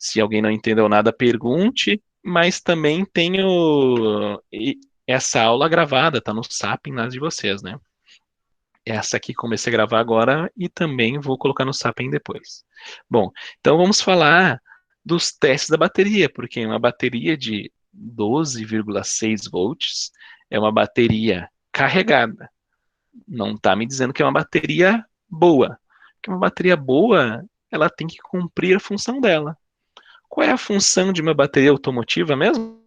Se alguém não entendeu nada, pergunte, mas também tenho essa aula gravada, tá no Sapem nas de vocês, né? Essa aqui comecei a gravar agora e também vou colocar no Sapem depois. Bom, então vamos falar dos testes da bateria, porque uma bateria de 12,6 volts é uma bateria carregada. Não está me dizendo que é uma bateria boa. Porque uma bateria boa, ela tem que cumprir a função dela. Qual é a função de uma bateria automotiva mesmo?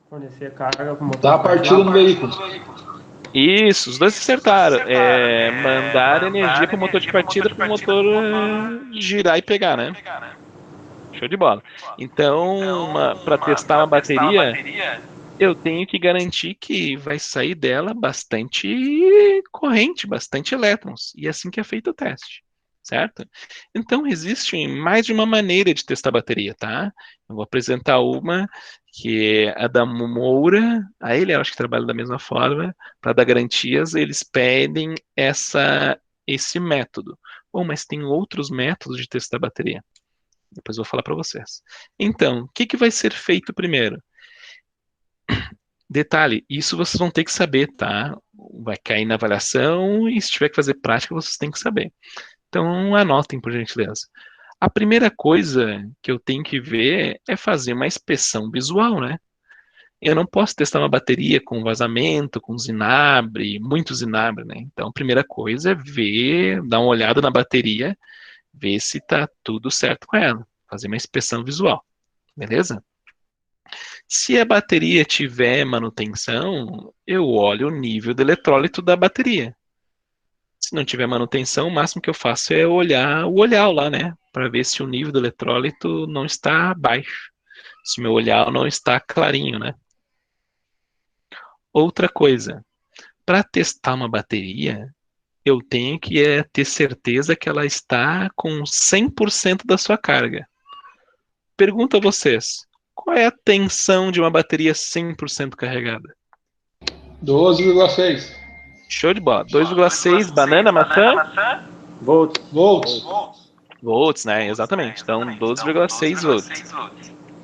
Fornecer carga com o motor Dá de a partida no partida. veículo. Isso, os dois acertaram. É mandar energia para o motor de partida para o motor girar e pegar, né? Show de bola. Então, para testar uma bateria, eu tenho que garantir que vai sair dela bastante corrente, bastante elétrons. E é assim que é feito o teste, certo? Então, existe mais de uma maneira de testar a bateria, tá? Eu vou apresentar uma que é a da Moura. A ele, eu acho que trabalha da mesma forma. Para dar garantias, eles pedem esse método. Bom, mas tem outros métodos de testar a bateria. Depois eu vou falar para vocês. Então, o que vai ser feito primeiro? Detalhe, isso vocês vão ter que saber, tá? Vai cair na avaliação e se tiver que fazer prática, vocês têm que saber. Então, anotem, por gentileza. A primeira coisa que eu tenho que ver é fazer uma inspeção visual, né? Eu não posso testar uma bateria com vazamento, com zinabre, muito zinabre, né? Então, a primeira coisa é ver, dar uma olhada na bateria, ver se tá tudo certo com ela. Fazer uma inspeção visual, beleza? Se a bateria tiver manutenção, eu olho o nível de eletrólito da bateria. Se não tiver manutenção, o máximo que eu faço é olhar o olhar lá, né? Para ver se o nível do eletrólito não está baixo. Se o meu olhar não está clarinho, né? Outra coisa, para testar uma bateria, eu tenho que ter certeza que ela está com 100% da sua carga. Pergunto a vocês, qual é a tensão de uma bateria 100% carregada? 12,6 Show de bola. 2,6 banana, maçã, Volts. volts. volts, né? Exatamente. Então, 12,6 volts.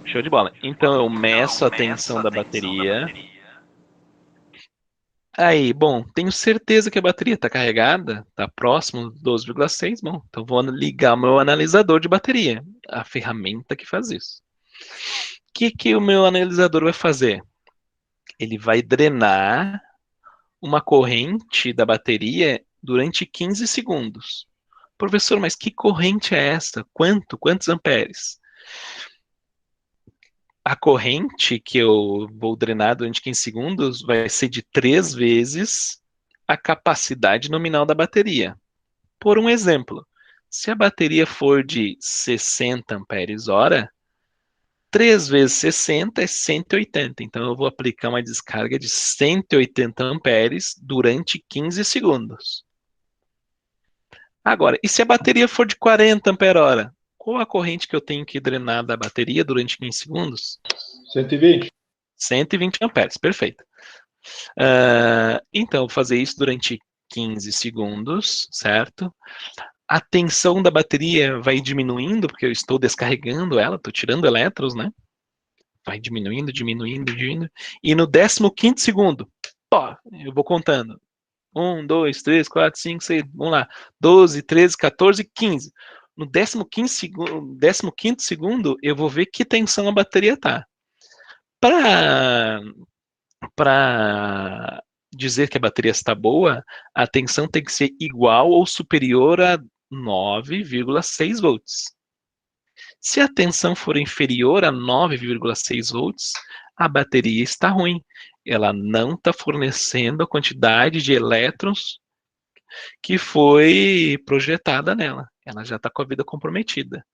Show de bola. Então, eu meço a tensão da bateria. Aí, bom, tenho certeza que a bateria está carregada, está próximo do 12,6. Bom, então vou ligar o meu analisador de bateria, a ferramenta que faz isso. O que o meu analisador vai fazer? Ele vai drenar uma corrente da bateria durante 15 segundos. Professor, mas que corrente é essa? Quantos amperes? A corrente que eu vou drenar durante 15 segundos vai ser de 3 vezes a capacidade nominal da bateria. Por um exemplo, se a bateria for de 60 amperes hora, 3 vezes 60 é 180. Então eu vou aplicar uma descarga de 180 amperes durante 15 segundos. Agora, e se a bateria for de 40 ampere-hora? Qual a corrente que eu tenho que drenar da bateria durante 15 segundos? 120. 120 amperes, perfeito. Então, vou fazer isso durante 15 segundos, certo? A tensão da bateria vai diminuindo, porque eu estou descarregando ela, estou tirando elétrons, né? Vai diminuindo, diminuindo, diminuindo. E no 15º segundo, ó, eu vou contando. 1, 2, 3, 4, 5, 6, vamos lá. 12, 13, 14, 15. No 15º segundo, eu vou ver que tensão a bateria tá. Para dizer que a bateria está boa, a tensão tem que ser igual ou superior a 9,6 volts. Se a tensão for inferior a 9,6 volts, a bateria está ruim. Ela não está fornecendo a quantidade de elétrons que foi projetada nela. Ela já está com a vida comprometida.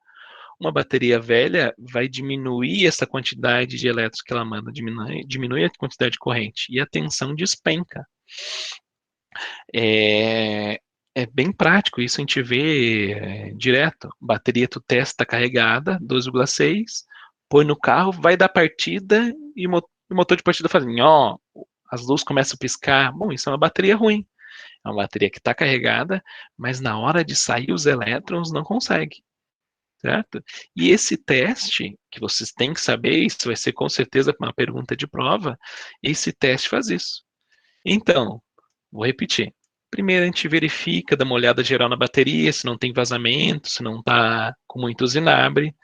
Uma bateria velha vai diminuir essa quantidade de elétrons que ela manda, diminui a quantidade de corrente e a tensão despenca. É bem prático, isso a gente vê direto. Bateria tu testa carregada, 12,6, põe no carro, vai dar partida e o motor de partida faz assim, ó, as luzes começam a piscar. Bom, isso é uma bateria ruim. É uma bateria que está carregada, mas na hora de sair os elétrons não consegue. certo? E esse teste, que vocês têm que saber, isso vai ser com certeza uma pergunta de prova, esse teste faz isso. Então, vou repetir. Primeiro a gente verifica, dá uma olhada geral na bateria, se não tem vazamento, se não está com muito zinabre.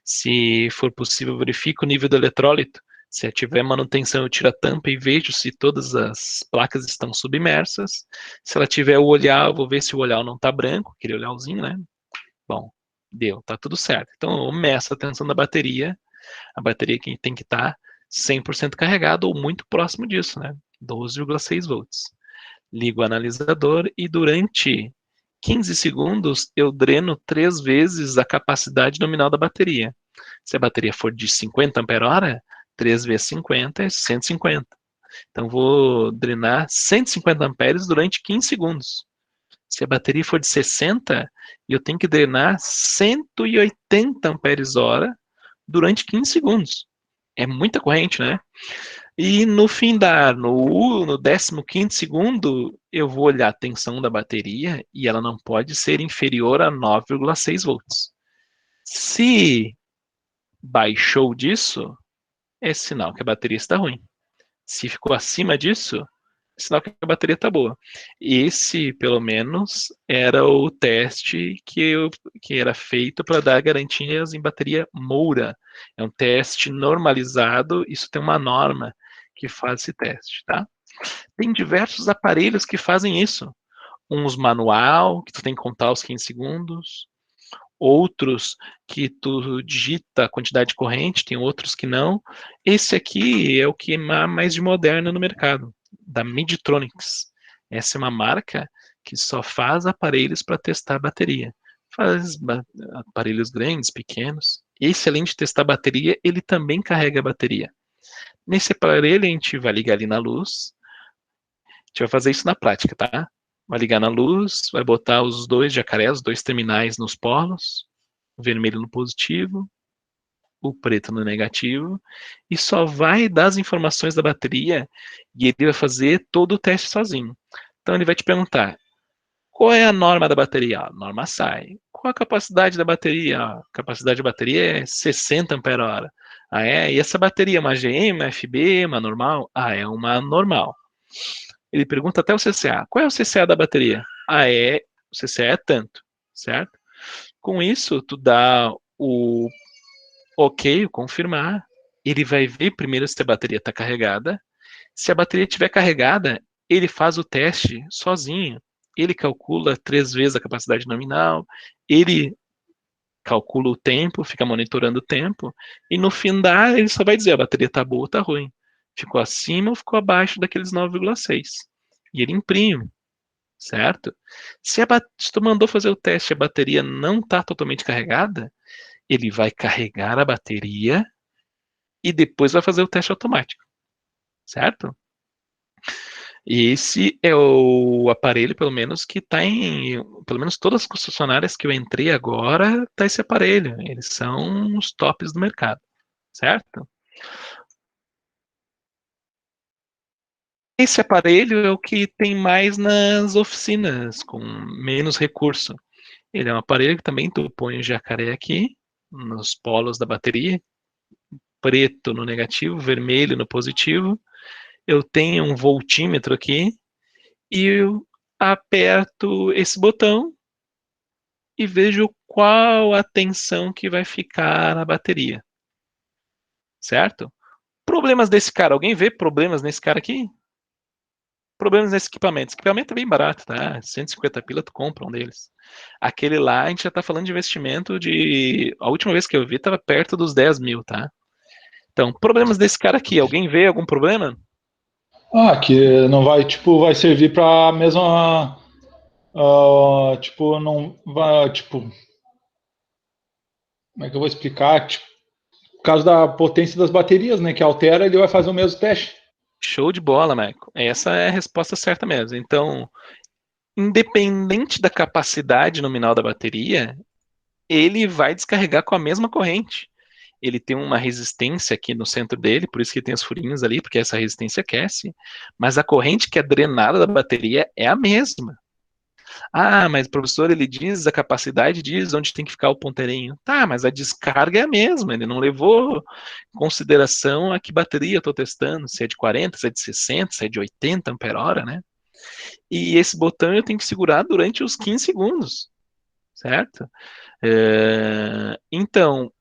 Se for possível, verifica o nível do eletrólito. Se tiver manutenção, eu tiro a tampa e vejo se todas as placas estão submersas. Se ela tiver o olhar, eu vou ver se o olhar não está branco, aquele olhãozinho, né? Bom, deu, tá tudo certo. Então eu meço a tensão da bateria, a bateria que tem que estar 100% carregada ou muito próximo disso, né? 12,6 volts. Ligo o analisador e durante 15 segundos eu dreno 3 vezes a capacidade nominal da bateria. Se a bateria for de 50 ampere-hora, 3 vezes 50 é 150. Então vou drenar 150 amperes durante 15 segundos. Se a bateria for de 60, eu tenho que drenar 180 amperes-hora durante 15 segundos. É muita corrente, né? E no findar, no 15º segundo, eu vou olhar a tensão da bateria e ela não pode ser inferior a 9,6 volts. Se baixou disso, é sinal que a bateria está ruim. Se ficou acima disso, é sinal que a bateria está boa. Esse, pelo menos, era o teste que era feito para dar garantias em bateria Moura. É um teste normalizado, isso tem uma norma que faz esse teste, tá? Tem diversos aparelhos que fazem isso. Uns manual, que tu tem que contar os 15 segundos, outros que tu digita a quantidade de corrente, tem outros que não. Esse aqui é o que é mais de moderno no mercado, da Midtronics. Essa é uma marca que só faz aparelhos para testar bateria. Faz aparelhos grandes, pequenos. Esse, além de testar bateria, ele também carrega a bateria. Nesse aparelho, a gente vai ligar ali na luz. A gente vai fazer isso na prática, tá? Vai ligar na luz, vai botar os dois jacarés, os dois terminais nos polos, o vermelho no positivo, o preto no negativo, e só vai dar as informações da bateria e ele vai fazer todo o teste sozinho. Então ele vai te perguntar, qual é a norma da bateria? A norma sai. Qual a capacidade da bateria? A capacidade da bateria é 60 ampere-hora. Ah, é? E essa bateria é uma GM, uma FB, uma normal? Ah, é uma normal. Ele pergunta até o CCA. Qual é o CCA da bateria? Ah, o CCA é tanto, certo? Com isso, tu dá o ok, o confirmar. Ele vai ver primeiro se a bateria está carregada. Se a bateria estiver carregada, ele faz o teste sozinho. Ele calcula 3 vezes a capacidade nominal, ele calcula o tempo, fica monitorando o tempo, e no fim ele só vai dizer a bateria está boa ou está ruim. Ficou acima ou ficou abaixo daqueles 9,6. E ele imprime, certo? Se tu mandou fazer o teste e a bateria não está totalmente carregada, ele vai carregar a bateria e depois vai fazer o teste automático, certo? E esse é o aparelho, pelo menos, que está em. Pelo menos todas as concessionárias que eu entrei agora, tá esse aparelho. Eles são os tops do mercado, certo? Esse aparelho é o que tem mais nas oficinas, com menos recurso. Ele é um aparelho que também tu põe o jacaré aqui, nos polos da bateria, preto no negativo, vermelho no positivo. Eu tenho um voltímetro aqui e eu aperto esse botão e vejo qual a tensão que vai ficar na bateria, certo? Problemas desse cara, alguém vê problemas nesse cara aqui? Problemas nesse equipamento. Esse equipamento é bem barato, tá? 150 pila tu compra um deles. Aquele lá, a gente já tá falando de investimento de. A última vez que eu vi, tava perto dos 10 mil, tá? Então, problemas desse cara aqui, alguém vê algum problema? Ah, que não vai, tipo, vai servir para a mesma, tipo, não vai, tipo, como é que eu vou explicar? Tipo, por causa da potência das baterias, né, que altera, ele vai fazer o mesmo teste. Show de bola, Michael. Essa é a resposta certa mesmo. Então, independente da capacidade nominal da bateria, ele vai descarregar com a mesma corrente. Ele tem uma resistência aqui no centro dele, por isso que tem os furinhos ali, porque essa resistência aquece, mas a corrente que é drenada da bateria é a mesma. Ah, mas o professor, ele diz, a capacidade diz onde tem que ficar o ponteirinho. Tá, mas a descarga é a mesma, ele não levou em consideração a que bateria eu estou testando, se é de 40, se é de 60, se é de 80 ampere-hora, né? E esse botão eu tenho que segurar durante os 15 segundos, certo? Então,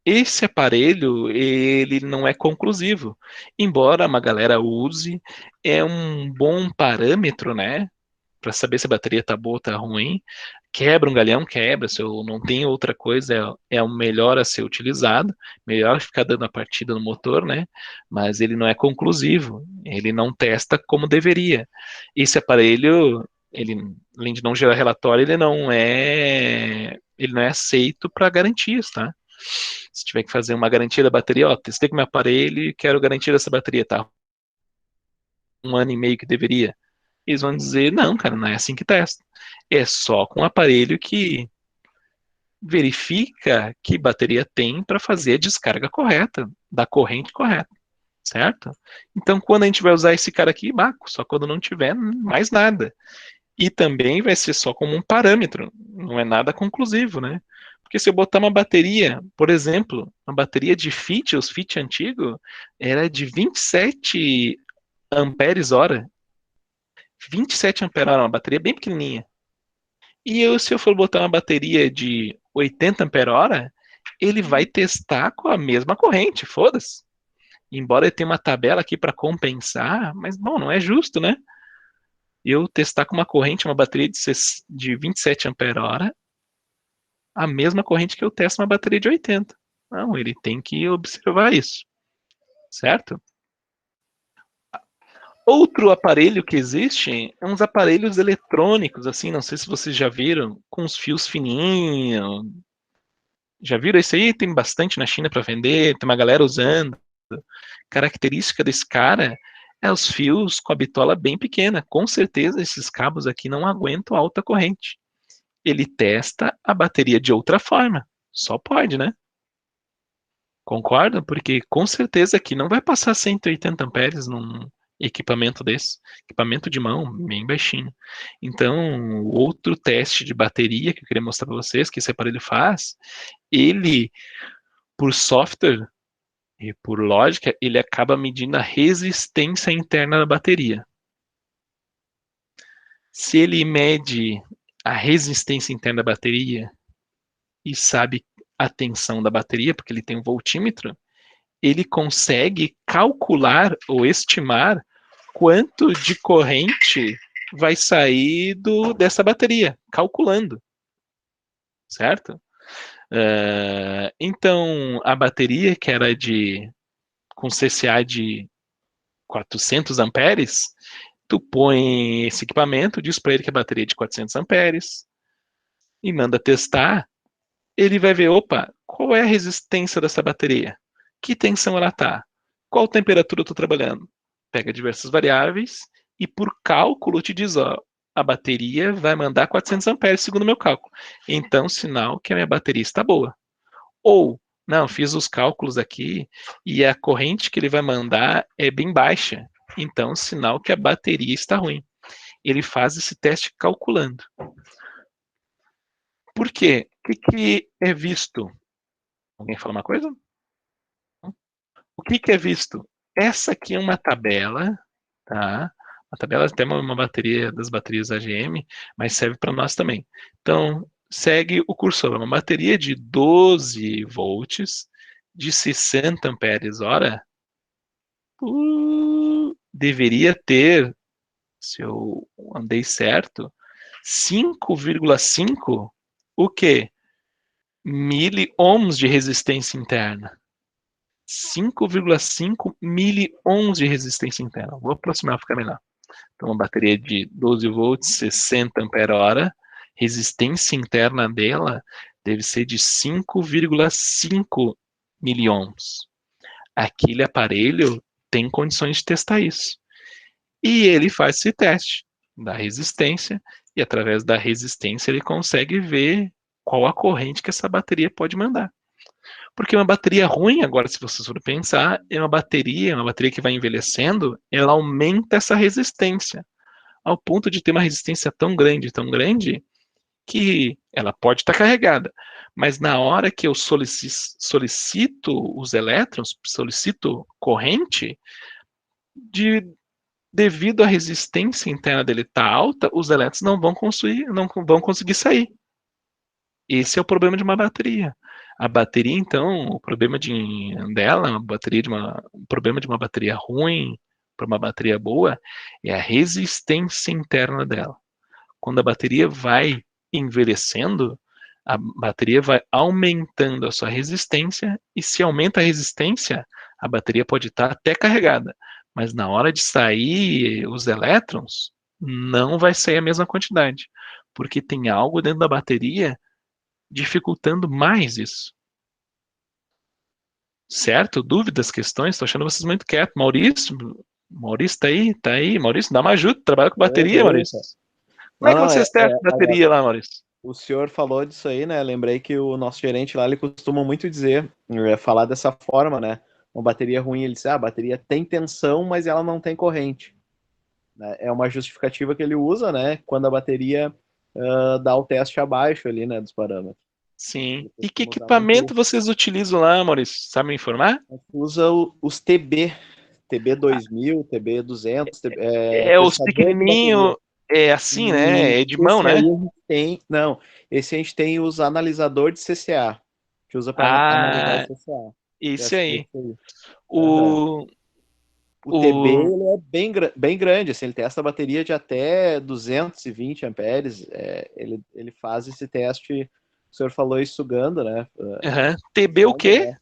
esse aparelho, ele não é conclusivo. Embora uma galera use, é um bom parâmetro, né? Para saber se a bateria tá boa ou tá ruim. Quebra um galhão, quebra. Se eu não tenho outra coisa, é o melhor a ser utilizado. Melhor ficar dando a partida no motor, né? Mas ele não é conclusivo. Ele não testa como deveria. Esse aparelho, ele, além de não gerar relatório, ele não é aceito para garantias, tá? Se tiver que fazer uma garantia da bateria, ó, testei com meu aparelho e quero garantia dessa bateria, tá? 1 ano e meio que deveria. Eles vão dizer, não, cara, não é assim que testa. É só com o aparelho que verifica que bateria tem para fazer a descarga correta, da corrente correta, certo? Então, quando a gente vai usar esse cara aqui, Baco, só quando não tiver mais nada. E também vai ser só como um parâmetro, não é nada conclusivo, né? Porque se eu botar uma bateria, por exemplo, uma bateria de FIT, os FIT antigo, era de 27 amperes hora. 27 ampere-hora, uma bateria bem pequenininha. Se eu for botar uma bateria de 80 ampere-hora, ele vai testar com a mesma corrente, foda-se. Embora ele tenha uma tabela aqui para compensar, mas, bom, não é justo, né? Eu testar com uma corrente, uma bateria de 27 ampere-hora, a mesma corrente que eu testo uma bateria de 80. Não, ele tem que observar isso, certo? Outro aparelho que existe é uns aparelhos eletrônicos, assim, não sei se vocês já viram, com os fios fininhos. Já viram esse aí? Tem bastante na China para vender, tem uma galera usando. Característica desse cara é os fios com a bitola bem pequena. Com certeza esses cabos aqui não aguentam alta corrente. Ele testa a bateria de outra forma. Só pode, né? Concorda? Porque com certeza aqui não vai passar 180 amperes num equipamento desse. Equipamento de mão, bem baixinho. Então, outro teste de bateria que eu queria mostrar para vocês, que esse aparelho faz, ele, por software e por lógica, ele acaba medindo a resistência interna da bateria. Se ele mede a resistência interna da bateria e sabe a tensão da bateria, porque ele tem um voltímetro, ele consegue calcular ou estimar quanto de corrente vai sair dessa bateria, calculando, certo? Então, a bateria que era com CCA de 400 amperes, tu põe esse equipamento, diz para ele que a bateria é de 400 amperes e manda testar, ele vai ver, opa, qual é a resistência dessa bateria? Que tensão ela está? Qual temperatura eu estou trabalhando? Pega diversas variáveis e por cálculo te diz, ó, a bateria vai mandar 400 amperes segundo o meu cálculo. Então, sinal que a minha bateria está boa. Ou, não, fiz os cálculos aqui e a corrente que ele vai mandar é bem baixa. Então, sinal que a bateria está ruim. Ele faz esse teste calculando. Por quê? O que é visto? Alguém fala uma coisa? O que é visto? Essa aqui é uma tabela, tá? A tabela tem uma bateria das baterias AGM, mas serve para nós também. Então, segue o cursor. Uma bateria de 12 volts, de 60 amperes hora, deveria ter, se eu andei certo, 5,5 o quê? Miliohms de resistência interna. 5,5 miliohms de resistência interna. Vou aproximar para ficar melhor. Então, uma bateria de 12 volts, 60 ampere-hora, resistência interna dela deve ser de 5,5 miliohms. Aquele aparelho tem condições de testar isso. E ele faz esse teste da resistência, e através da resistência ele consegue ver qual a corrente que essa bateria pode mandar. Porque uma bateria ruim, agora se vocês forem pensar, é uma bateria que vai envelhecendo, ela aumenta essa resistência. ao ponto de ter uma resistência tão grande, que ela pode estar carregada, mas na hora que eu solicito os elétrons, solicito corrente, de, devido à resistência interna dele estar alta, os elétrons não vão conseguir sair. Esse é o problema de uma bateria. A bateria, então, o problema dela, o problema de uma bateria ruim para uma bateria boa, é a resistência interna dela. Quando a bateria vai envelhecendo, a bateria vai aumentando a sua resistência, e se aumenta a resistência, a bateria pode estar até carregada, mas na hora de sair os elétrons, não vai sair a mesma quantidade, porque tem algo dentro da bateria dificultando mais isso. Certo? Dúvidas, questões? Estou achando vocês muito quietos. Maurício tá aí? Tá aí. Maurício, dá uma ajuda, trabalha com bateria, Maurício. Como é que vocês testam bateria lá, Maurício? O senhor falou disso aí, né? Lembrei que o nosso gerente lá, ele costuma muito dizer, falar dessa forma, né? Uma bateria ruim, ele diz, a bateria tem tensão, mas ela não tem corrente. É uma justificativa que ele usa, né? Quando a bateria dá o teste abaixo ali, né? Dos parâmetros. Sim. E que equipamento vocês utilizam lá, Maurício? Sabe me informar? A gente usa os TB2000, TB200. Os pequenininhos, assim, né? É de mão, né? Esse a gente tem os analisadores de CCA, que usa para analisar o CCA. Esse aí. O TB ele é bem grande, assim, ele testa a bateria de até 220 amperes. Ele faz esse teste, o senhor falou isso sugando, né? TB o quê?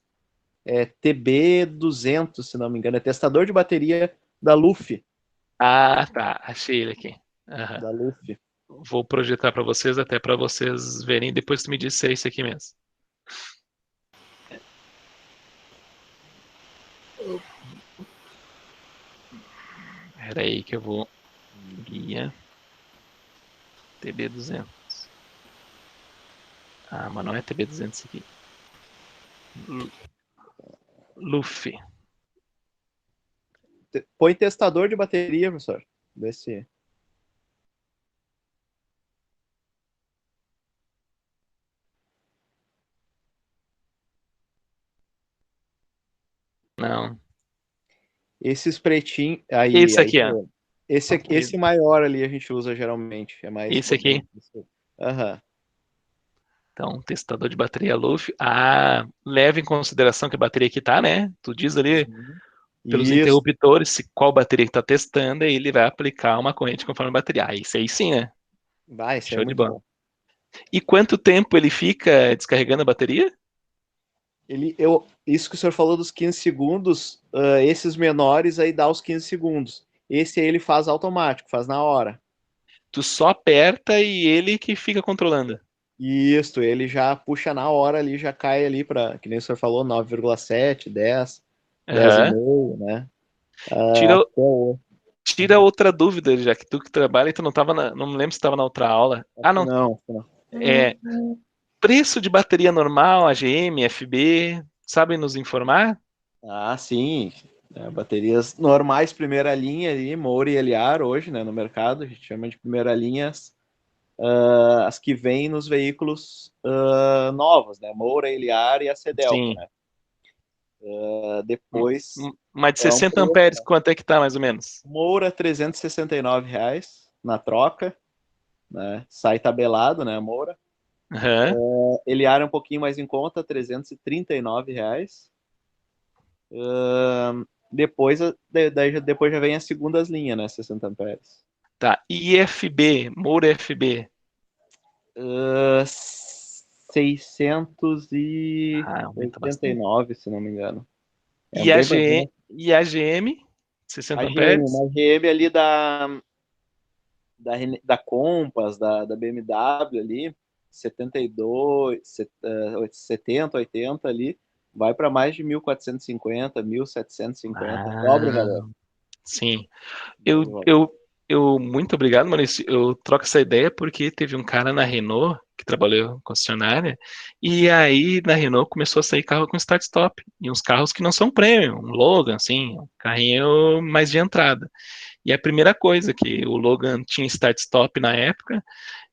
É TB200, se não me engano, é testador de bateria da LUF. Ah, tá, achei ele aqui. Da LUF. Vou projetar para vocês, até para vocês verem, depois tu me diz se é esse aqui mesmo. Espera aí que eu vou guia TB200. Ah, mas não é TB200 aqui. LUF. Põe testador de bateria, professor. Vê se... Não. Esses pretinhos... Aí, esse aqui, ó. Esse maior ali a gente usa geralmente. É mais esse aqui? Aham. Então, testador de bateria LUF. Leva em consideração que a bateria aqui tá, né? Tu diz ali, pelos interruptores, qual bateria que tá testando, e ele vai aplicar uma corrente conforme a bateria. Isso aí sim, né? Vai, show de bola. E quanto tempo ele fica descarregando a bateria? Isso que o senhor falou dos 15 segundos, esses menores aí dá os 15 segundos. Esse aí ele faz automático, faz na hora. Tu só aperta e ele que fica controlando. Isso, ele já puxa na hora ali, já cai ali para, que nem o senhor falou, 9,7, 10, 10,5, né? Tira outra dúvida, já que tu que trabalha, tu não tava não me lembro se estava na outra aula. Não. Preço de bateria normal, AGM, FB, sabem nos informar? Sim. Baterias normais, primeira linha ali, Moura e Eliar hoje, né, no mercado, a gente chama de primeira linha as que vêm nos veículos novos, né, Moura, Eliar e a Cedelco, né. Depois... Mas de 60 amperes, quanto é que tá, mais ou menos? Moura, R$ 369 na troca, né, sai tabelado, né, Moura. Eliar é um pouquinho mais em conta, R$ 339. Depois já vem as segundas linhas, né? 60 amperes. Tá. E FB, Moura FB? 689, se não me engano. E a GM? 60 amperes? A GM ali da Compass, da BMW ali, 72, 70, 80 ali, vai para mais de 1.450, 1.750, dobra o valor. Sim. Muito obrigado, Maurício. Eu troco essa ideia porque teve um cara na Renault que trabalhou em concessionária, e aí na Renault começou a sair carro com start-stop, e uns carros que não são premium, um Logan, assim, um carrinho mais de entrada. E a primeira coisa que o Logan tinha start-stop na época,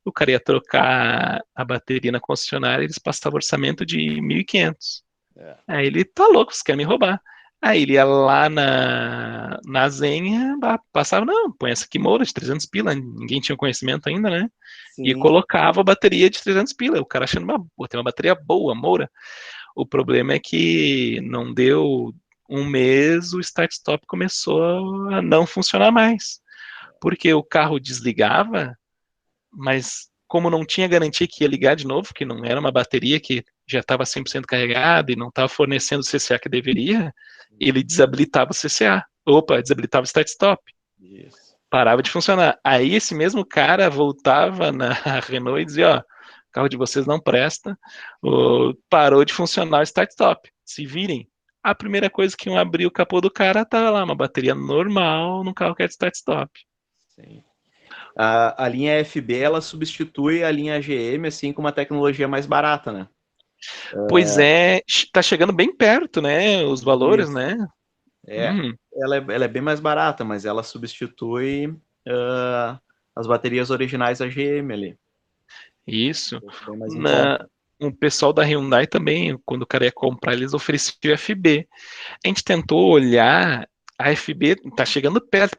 o cara ia trocar a bateria na concessionária, eles passavam orçamento de 1.500. É. Aí ele, tá louco, você quer me roubar. Aí ele ia lá na Zenha, passava, não, põe essa aqui Moura de 300 pila, ninguém tinha conhecimento ainda, né? E Sim. colocava a bateria de 300 pila, o cara achando, tem uma bateria boa, Moura. O problema é que não deu um mês, o start-stop começou a não funcionar mais. Porque o carro desligava, mas como não tinha garantia que ia ligar de novo, que não era uma bateria que já estava 100% carregada e não estava fornecendo o CCA que deveria, ele desabilitava o CCA. Opa, desabilitava o start-stop. Isso. Parava de funcionar. Aí esse mesmo cara voltava na Renault e dizia, ó, o carro de vocês não presta, parou de funcionar o start-stop. Se virem. A primeira coisa que iam abrir o capô do cara tava lá, uma bateria normal no carro que é de start-stop. Sim. A linha FB, ela substitui a linha GM, assim, com uma tecnologia mais barata, né? Pois é, tá chegando bem perto, né? Os valores, Isso. né? É, ela é bem mais barata, mas ela substitui as baterias originais da GM ali. Isso. Bem mais em conta. O pessoal da Hyundai também, quando o cara ia comprar, eles ofereciam FB. A gente tentou olhar, a FB tá chegando perto,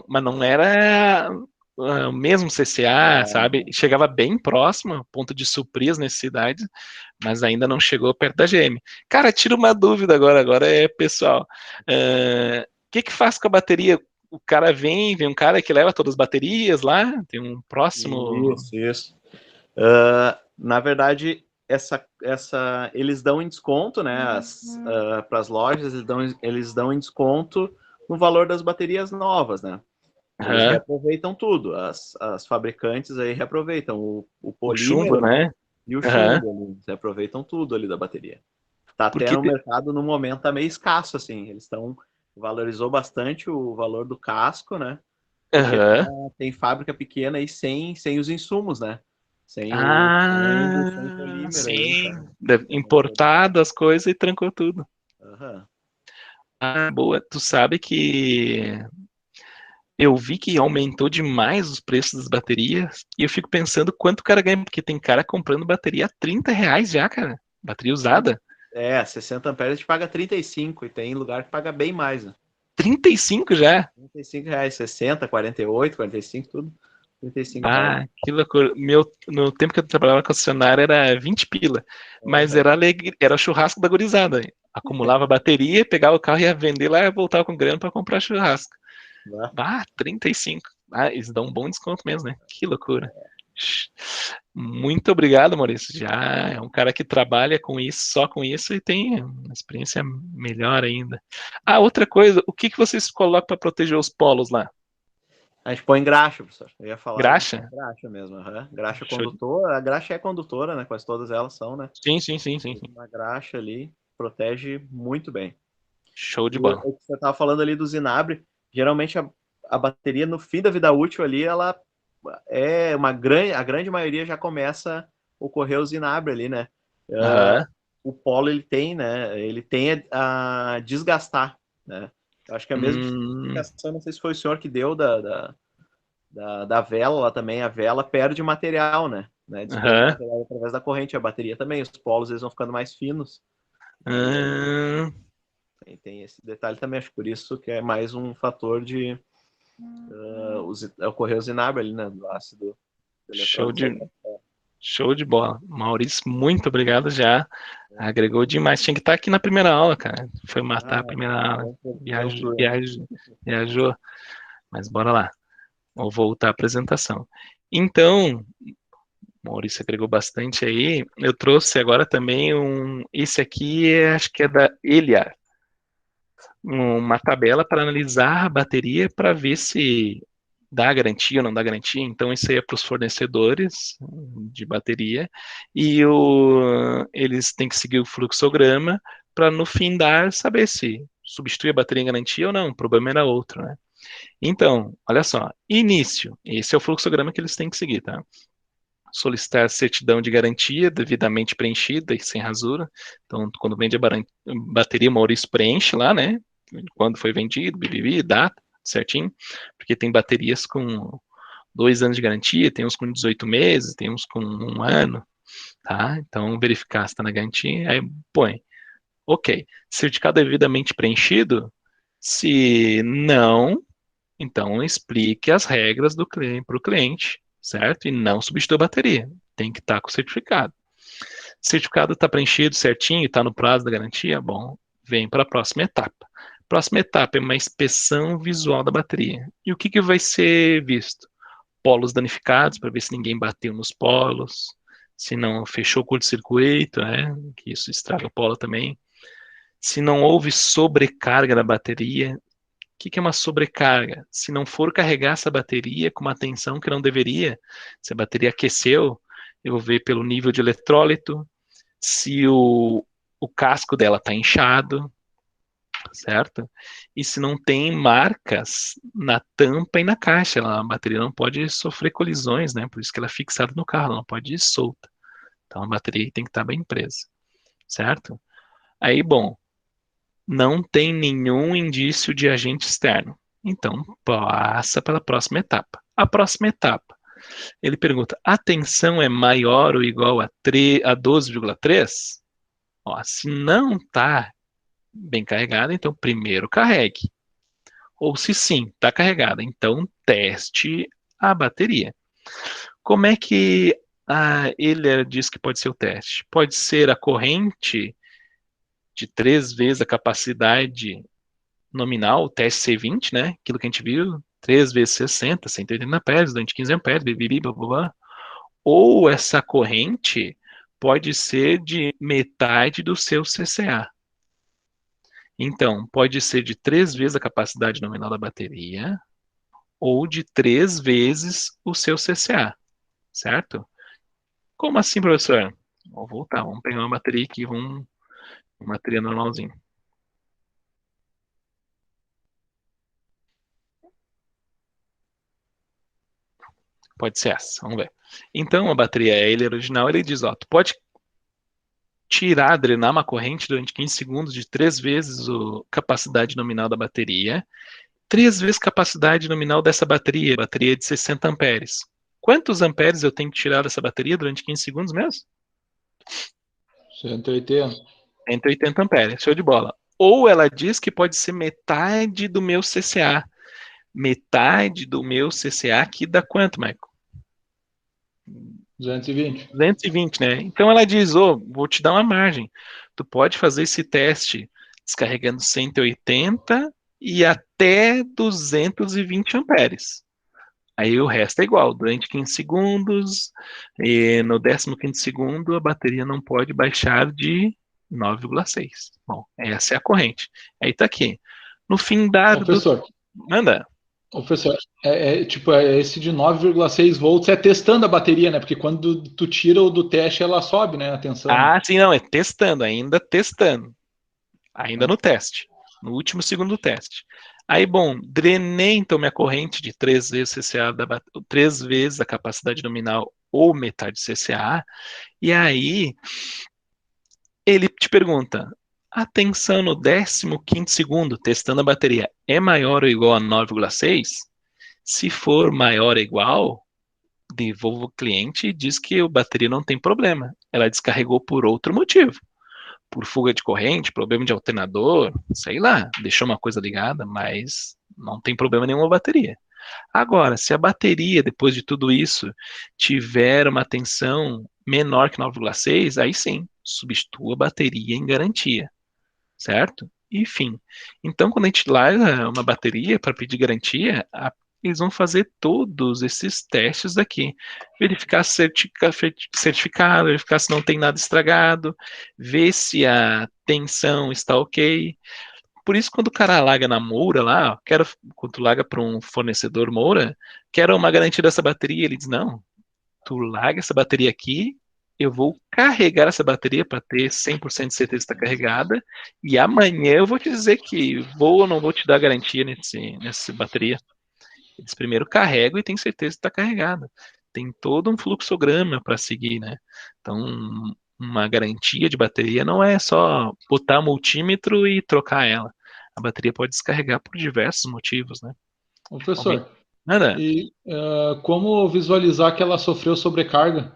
mas não era o mesmo CCA, sabe? Chegava bem próximo, ponto de suprir as necessidades, mas ainda não chegou perto da GM. Cara, tira uma dúvida agora é pessoal. O que faz com a bateria? O cara vem um cara que leva todas as baterias lá, tem um próximo. Isso. Na verdade, eles dão em desconto, né? Para as lojas, eles dão em desconto no valor das baterias novas, né? Eles reaproveitam tudo. As fabricantes aí reaproveitam o chumbo, polímero, né? E o chumbo ali. Eles reaproveitam tudo ali da bateria. Tá até no mercado, no momento, tá meio escasso, assim. Valorizou bastante o valor do casco, né? Porque tem fábrica pequena aí sem os insumos, né? Sem o chumbo, sem polímero. Sim. Aí, Importado as coisas e trancou tudo. Uhum. Boa. Tu sabe que eu vi que aumentou demais os preços das baterias e eu fico pensando quanto o cara ganha, porque tem cara comprando bateria a R$ 30 já, cara. Bateria usada. 60 amperes a gente paga 35 e tem lugar que paga bem mais, né? 35 já? R$ 35, 60, 48, 45, tudo. 35 que loucura. No tempo que eu trabalhava na concessionária era 20 pila, mas era o churrasco da gurizada. Acumulava bateria, pegava o carro, ia vender lá e voltava com grana para comprar churrasco. 35. Eles dão um bom desconto mesmo, né? Que loucura. Muito obrigado, Maurício. Já é um cara que trabalha com isso, só com isso, e tem uma experiência melhor ainda. Outra coisa, o que vocês colocam para proteger os polos lá? A gente põe graxa, professor. Eu ia falar. Graxa? Graxa mesmo. Graxa condutora. A graxa é condutora, né? Quase todas elas são, né? Sim. Uma graxa ali protege muito bem. Show de bola. Você estava falando ali do Zinabre. Geralmente a bateria no fim da vida útil ali, ela é a grande maioria já começa a ocorrer o Zinabre ali, né? O polo ele tem, né? Ele tem a desgastar, né? Eu acho que a mesma explicação, não sei se foi o senhor que deu da vela lá também. A vela perde material, né? Material através da corrente. A bateria também. Os polos eles vão ficando mais finos. Tem esse detalhe também. Acho por isso que é mais um fator de ocorrer o Zinabre ali, né? Do ácido. Show de bola. Maurício, muito obrigado já. Agregou demais. Tinha que estar aqui na primeira aula, cara. Foi matar a primeira aula. Viajou. Mas bora lá. Vou voltar à apresentação. Então, Maurício agregou bastante aí. Eu trouxe agora também esse aqui, acho que é da Eliar. Uma tabela para analisar a bateria para ver se dá garantia ou não dá garantia. Então, isso aí é para os fornecedores de bateria e eles têm que seguir o fluxograma para no fim saber se substitui a bateria em garantia ou não. O problema era outro, né? Então, olha só, início, esse é o fluxograma que eles têm que seguir, tá? Solicitar certidão de garantia devidamente preenchida e sem rasura. Então, quando vende a bateria, o Maurício preenche lá, né? Quando foi vendido, data, certinho. Porque tem baterias com 2 anos de garantia, tem uns com 18 meses, tem uns com 1 ano, tá? Então, verificar se está na garantia, aí põe. Ok. Certificado devidamente preenchido? Se não, então explique as regras do cliente para o cliente, certo? E não substitua a bateria. Tem que estar com o certificado. Certificado está preenchido certinho, está no prazo da garantia? Bom, vem para a próxima etapa. Próxima etapa é uma inspeção visual da bateria. E o que vai ser visto? Polos danificados, para ver se ninguém bateu nos polos, se não fechou o curto-circuito, né? Que isso estraga o polo também. Se não houve sobrecarga da bateria. O que é uma sobrecarga? Se não for carregar essa bateria com uma tensão que não deveria, se a bateria aqueceu, eu vou ver pelo nível de eletrólito, se o casco dela está inchado, certo? E se não tem marcas na tampa e na caixa, a bateria não pode sofrer colisões, né? Por isso que ela é fixada no carro, ela não pode ir solta. Então a bateria tem que estar bem presa, certo? Aí, bom, não tem nenhum indício de agente externo. Então, passa pela próxima etapa. A próxima etapa, ele pergunta, a tensão é maior ou igual a 12,3? Se não está bem carregada, então primeiro carregue. Ou se sim, está carregada, então teste a bateria. Como é que ele diz que pode ser o teste? Pode ser a corrente de 3 vezes a capacidade nominal, o TSC20, né? Aquilo que a gente viu, 3 vezes 60, 180 amperes, durante 15 amperes, bibibi, blá, blá, blá. Ou essa corrente pode ser de metade do seu CCA. Então, pode ser de 3 vezes a capacidade nominal da bateria ou de 3 vezes o seu CCA, certo? Como assim, professor? Vamos voltar, vamos pegar uma bateria aqui, uma bateria normalzinha. Pode ser essa, vamos ver. Então, a bateria ele original, ele diz, tu pode drenar uma corrente durante 15 segundos de 3 vezes a capacidade nominal da bateria, 3 vezes a capacidade nominal dessa bateria de 60 amperes. Quantos amperes eu tenho que tirar dessa bateria durante 15 segundos mesmo? 180. 180 amperes, show de bola. Ou ela diz que pode ser metade do meu CCA. Metade do meu CCA que dá quanto, Michael? 220. 220, né? Então ela diz, vou te dar uma margem. Tu pode fazer esse teste descarregando 180 e até 220 amperes. Aí o resto é igual, durante 15 segundos, e no 15º segundo a bateria não pode baixar de 9,6. Bom, essa é a corrente. Aí tá aqui. No fim dado... Professor, Manda. professor, esse de 9,6 volts é testando a bateria, né? Porque quando tu tira o do teste, ela sobe, né? A tensão. Sim, não, é testando, ainda testando. Ainda no teste, no último segundo do teste. Aí, bom, drenei então minha corrente de 3 vezes CCA, 3 vezes a capacidade nominal ou metade CCA, e aí ele te pergunta, a tensão no 15º segundo, testando a bateria, é maior ou igual a 9,6? Se for maior ou igual, devolva o cliente e diz que a bateria não tem problema. Ela descarregou por outro motivo. Por fuga de corrente, problema de alternador, sei lá, deixou uma coisa ligada, mas não tem problema nenhum a bateria. Agora, se a bateria, depois de tudo isso, tiver uma tensão menor que 9,6, aí sim, substitua a bateria em garantia, certo? Enfim, então quando a gente larga uma bateria para pedir garantia, eles vão fazer todos esses testes aqui. Verificar certificado, verificar se não tem nada estragado, ver se a tensão está ok. Por isso, quando o cara larga na Moura lá, quando tu larga para um fornecedor Moura, quero uma garantia dessa bateria, ele diz, não, tu larga essa bateria aqui, eu vou carregar essa bateria para ter 100% de certeza que está carregada, e amanhã eu vou te dizer que vou ou não vou te dar garantia nessa bateria. Eles primeiro carregam e tem certeza que está carregada. Tem todo um fluxograma para seguir, né? Então, uma garantia de bateria não é só botar multímetro e trocar ela. A bateria pode descarregar por diversos motivos, né? Professor, Nada. E como visualizar que ela sofreu sobrecarga?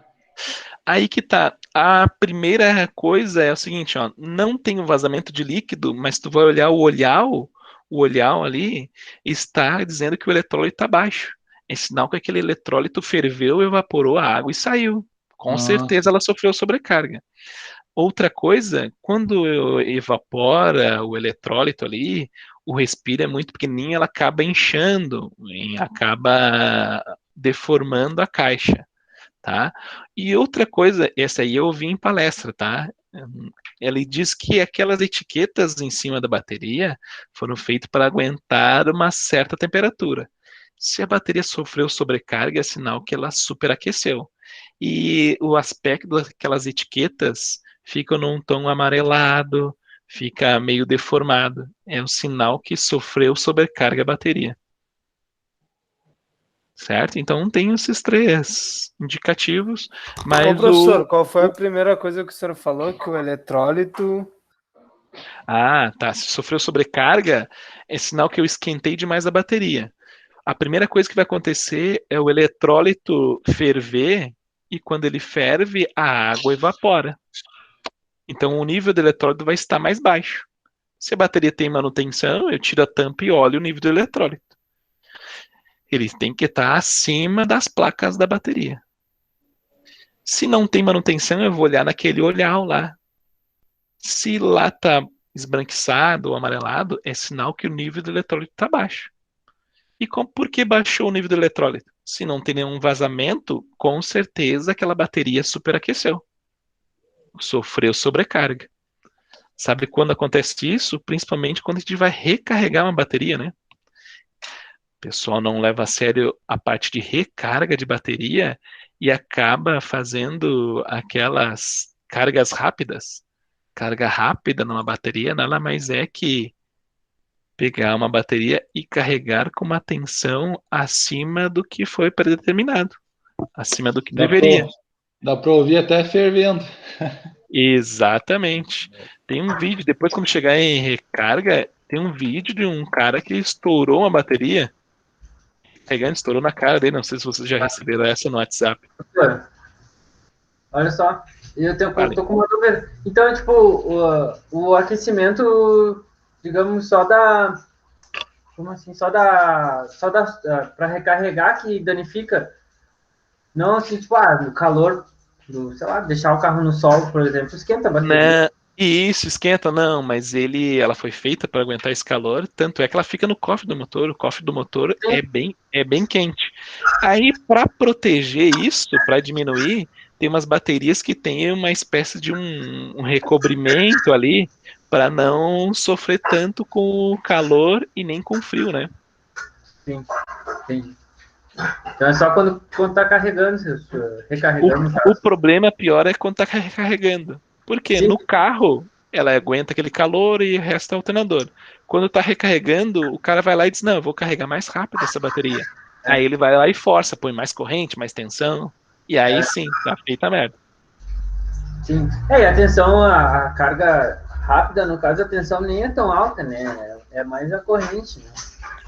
Aí que tá. A primeira coisa é o seguinte, ó, não tem um vazamento de líquido, mas tu vai olhar o olhar ali está dizendo que o eletrólito está baixo. É sinal que aquele eletrólito ferveu, evaporou a água e saiu. Com Ah, certeza ela sofreu sobrecarga. Outra coisa, quando evapora o eletrólito ali, o respiro é muito pequenininho, ela acaba inchando, acaba deformando a caixa, tá? E outra coisa, essa aí eu ouvi em palestra, tá? Ele diz que aquelas etiquetas em cima da bateria foram feitas para aguentar uma certa temperatura. Se a bateria sofreu sobrecarga, é sinal que ela superaqueceu. E o aspecto daquelas etiquetas fica num tom amarelado, fica meio deformado. É um sinal que sofreu sobrecarga a bateria. Certo? Então tem esses três indicativos, Ô, mas professor, qual foi a primeira coisa que o senhor falou? Que o eletrólito. Ah, tá. Se sofreu sobrecarga, é sinal que eu esquentei demais a bateria. A primeira coisa que vai acontecer é o eletrólito ferver, e quando ele ferve, a água evapora. Então o nível do eletrólito vai estar mais baixo. Se a bateria tem manutenção, eu tiro a tampa e olho o nível do eletrólito. Ele tem que estar acima das placas da bateria. Se não tem manutenção, eu vou olhar naquele olhar lá. Se lá está esbranquiçado ou amarelado, é sinal que o nível do eletrólito está baixo. E por que baixou o nível do eletrólito? Se não tem nenhum vazamento, com certeza aquela bateria superaqueceu. Sofreu sobrecarga. Sabe quando acontece isso? Principalmente quando a gente vai recarregar uma bateria, né? O pessoal não leva a sério a parte de recarga de bateria e acaba fazendo aquelas cargas rápidas. Carga rápida numa bateria nada mais é que pegar uma bateria e carregar com uma tensão acima do que foi predeterminado, acima do que dá deveria. dá para ouvir até fervendo. Exatamente. Tem um vídeo, depois quando chegar em recarga, tem um vídeo de um cara que estourou uma bateria, pegando, estourou na cara dele. Não sei se vocês já receberam essa no WhatsApp. Olha só, Vale. tô com uma dúvida. Então, tipo, o aquecimento, digamos, só da. Como assim? Para recarregar que danifica. Não assim, tipo, no calor, sei lá, deixar o carro no sol, por exemplo, esquenta a bateria. Né? E isso esquenta, não, mas ela foi feita para aguentar esse calor, tanto é que ela fica no cofre do motor. O cofre do motor é bem quente. Aí, para proteger isso, para diminuir, tem umas baterias que tem uma espécie de um recobrimento ali para não sofrer tanto com o calor e nem com o frio, né? Sim, entendi. Então é só quando tá carregando, recarregando. O problema pior é quando tá recarregando. Porque Sim. no carro ela aguenta aquele calor e o resto é alternador. Quando tá recarregando, o cara vai lá e diz: Não, eu vou carregar mais rápido essa bateria. Aí ele vai lá e força, põe mais corrente, mais tensão. E aí sim, tá feita a merda. Sim. E a tensão, a carga rápida, no caso, a tensão nem é tão alta, né? É mais a corrente, né?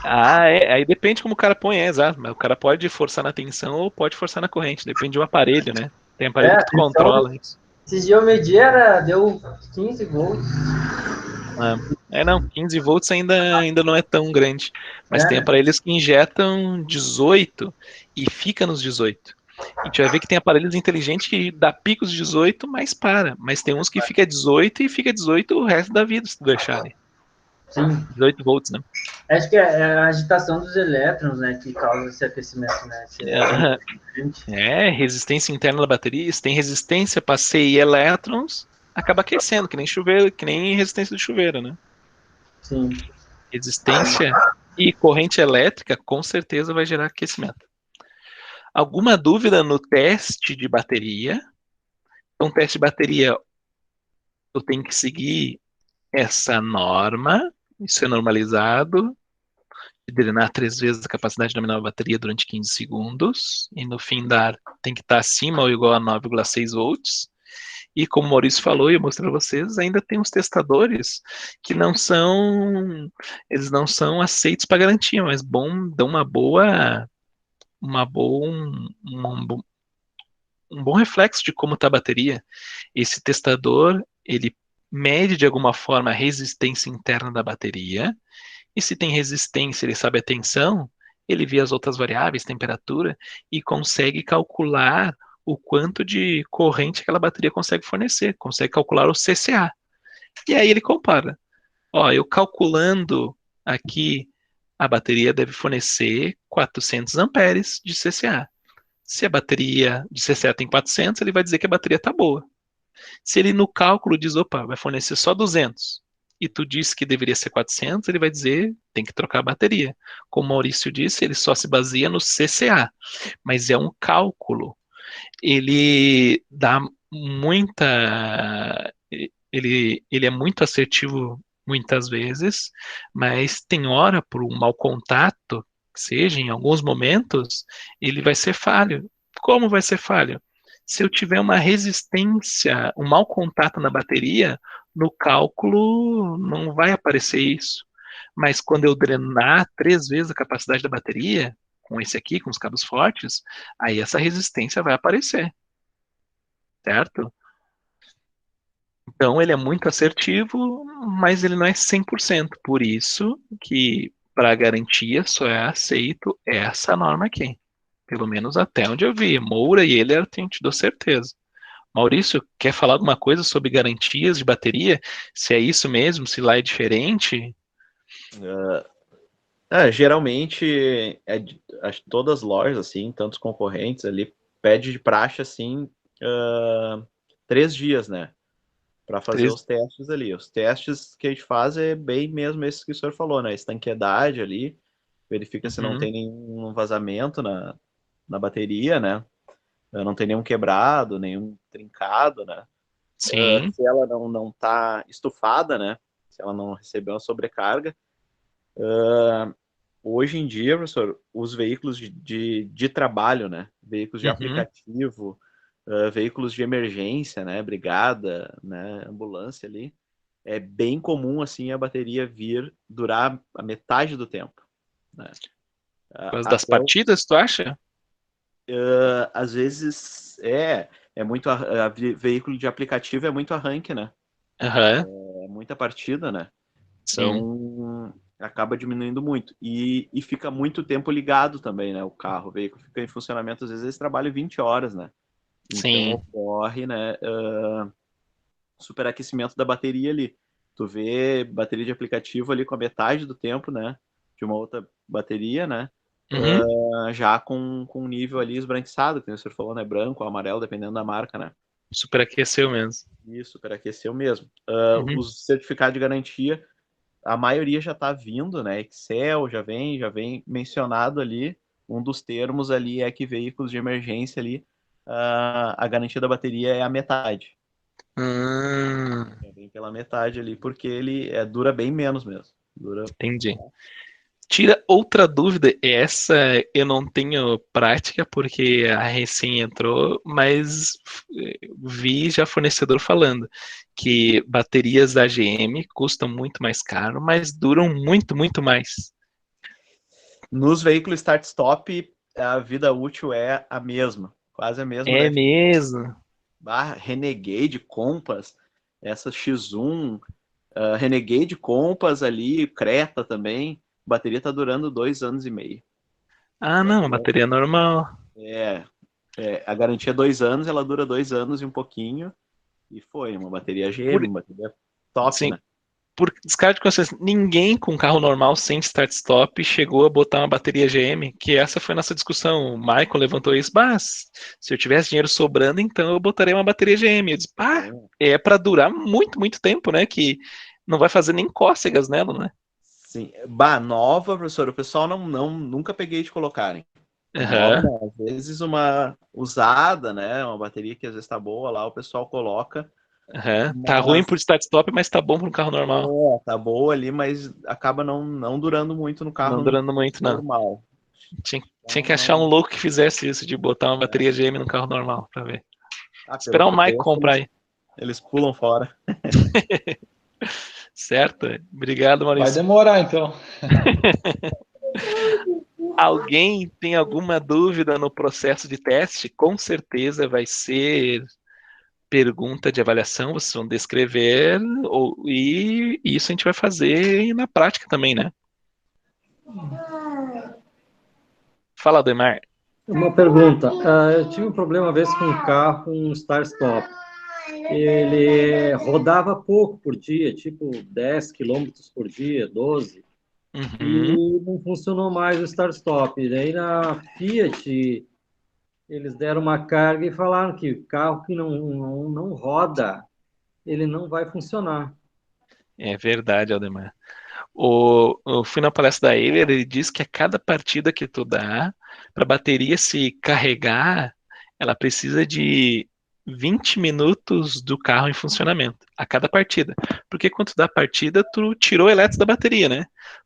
Aí depende como o cara põe, exato. Mas o cara pode forçar na tensão ou pode forçar na corrente, depende do aparelho, né? Tem aparelho que tu controla isso. Esses dias eu medi, deu 15 volts. Não, 15 volts ainda não é tão grande. Mas tem aparelhos que injetam 18 e fica nos 18. E tu vai ver que tem aparelhos inteligentes que dá picos de 18, mas para. Mas tem uns que fica 18 e fica 18 o resto da vida, se tu deixar ali. Sim. 18 volts, né? Acho que é a agitação dos elétrons, né, que causa esse aquecimento, né? Resistência interna da bateria. Se tem resistência, passei e elétrons, acaba aquecendo, que nem chuveiro, que nem resistência de chuveiro, né? Sim. Resistência e corrente elétrica com certeza vai gerar aquecimento. Alguma dúvida no teste de bateria? Então, teste de bateria, eu tenho que seguir essa norma, isso é normalizado, de drenar 3 vezes a capacidade nominal da bateria durante 15 segundos, e no fim tem que estar acima ou igual a 9,6 volts. E como o Maurício falou e eu mostrei para vocês, ainda tem uns testadores que eles não são aceitos para garantia, mas dão uma boa um bom reflexo de como está a bateria. Esse testador, ele mede de alguma forma a resistência interna da bateria, e se tem resistência, ele sabe a tensão, ele vê as outras variáveis, temperatura, e consegue calcular o quanto de corrente aquela bateria consegue fornecer, consegue calcular o CCA. E aí ele compara. Ó, eu calculando aqui, a bateria deve fornecer 400 amperes de CCA. Se a bateria de CCA tem 400, ele vai dizer que a bateria está boa. Se ele no cálculo diz, opa, vai fornecer só 200, e tu disse que deveria ser 400, ele vai dizer, tem que trocar a bateria. Como o Maurício disse, ele só se baseia no CCA, mas é um cálculo. Ele dá muita... Ele é muito assertivo muitas vezes, mas tem hora, por um mau contato, que seja, em alguns momentos, ele vai ser falho. Como vai ser falho? Se eu tiver uma resistência, um mau contato na bateria, no cálculo não vai aparecer isso. Mas quando eu drenar 3 vezes a capacidade da bateria, com esse aqui, com os cabos fortes, aí essa resistência vai aparecer, certo? Então ele é muito assertivo, mas ele não é 100%. Por isso que, para garantia, só é aceito essa norma aqui. Pelo menos até onde eu vi. Moura e ele, eu te dou certeza. Maurício, quer falar alguma coisa sobre garantias de bateria? Se é isso mesmo, se lá é diferente? Geralmente, todas as lojas, assim, tantos concorrentes ali, pede de praxe, assim, 3 dias, né? Para fazer os testes ali. Os testes que a gente faz é bem mesmo esses que o senhor falou, né? Estanqueidade ali, verifica se não tem nenhum vazamento na bateria, né? Não tem nenhum quebrado, nenhum trincado, né? Sim. Se ela não tá estufada, né? Se ela não recebeu uma sobrecarga. Hoje em dia, professor, os veículos de trabalho, né? Veículos de aplicativo, veículos de emergência, né? Brigada, né? Ambulância ali. É bem comum, assim, a bateria durar a metade do tempo, né? Por causa das partidas, tu acha? Às vezes, é muito... veículo de aplicativo é muito arranque, né? É muita partida, né? Então, acaba diminuindo muito. E fica muito tempo ligado também, né? O veículo fica em funcionamento, às vezes eles trabalham 20 horas, né? Então ocorre, né? Superaquecimento da bateria ali. Tu vê bateria de aplicativo ali com a metade do tempo, né? De uma outra bateria, né? Já com um nível ali esbranquiçado, que o senhor falou, né? Branco ou amarelo, dependendo da marca, né? Superaqueceu mesmo. Isso, superaqueceu mesmo. Os certificados de garantia, a maioria já está vindo, né? Excel já vem mencionado ali. Um dos termos ali é que veículos de emergência ali, a garantia da bateria é a metade. É bem pela metade ali, porque ele dura bem menos mesmo. Entendi. Tira outra dúvida, essa eu não tenho prática porque a recém entrou, mas vi já fornecedor falando que baterias da GM custam muito mais caro, mas duram muito, muito mais. Nos veículos start-stop, a vida útil é a mesma, quase a mesma. É mesmo? Renegade, Compass, essa X1, Renegade, Compass ali, Creta também, a bateria tá durando 2 anos e meio. Ah, não, a bateria normal. A garantia é 2 anos, ela dura 2 anos e um pouquinho, e foi uma bateria GM, uma bateria top, sim, né? Por descarte de consciência, ninguém com carro normal sem start-stop chegou a botar uma bateria GM, que essa foi a nossa discussão. O Michael levantou isso, se eu tivesse dinheiro sobrando, então eu botaria uma bateria GM. Eu disse, é para durar muito, muito tempo, né? Que não vai fazer nem cócegas nela, né? Sim, nova, professor, o pessoal nunca peguei de colocarem. Uhum. Nova, às vezes uma usada, né? Uma bateria que às vezes tá boa lá, o pessoal coloca. Tá ruim por start-stop, mas tá bom para um carro normal. Tá boa ali, mas acaba não durando muito no carro não durando muito, normal. Tinha que achar um louco que fizesse isso, de botar uma bateria GM no carro normal, para ver. Esperar o Mike comprar aí. Eles pulam fora. Certo? Obrigado, Maurício. Vai demorar, então. Alguém tem alguma dúvida no processo de teste? Com certeza vai ser pergunta de avaliação, vocês vão descrever, e isso a gente vai fazer na prática também, né? Fala, Ademar. Uma pergunta. Eu tive um problema uma vez com um carro, um start-stop. Ele rodava pouco por dia, tipo 10 quilômetros por dia, 12. E não funcionou mais o start-stop. Daí na Fiat, eles deram uma carga e falaram que o carro que não roda, ele não vai funcionar. É verdade, Aldemar. Eu fui na palestra da Euler, ele diz que a cada partida que tu dá, para a bateria se carregar, ela precisa de 20 minutos do carro em funcionamento, a cada partida. Porque quando tu dá a partida, tu tirou elétrons da bateria, né?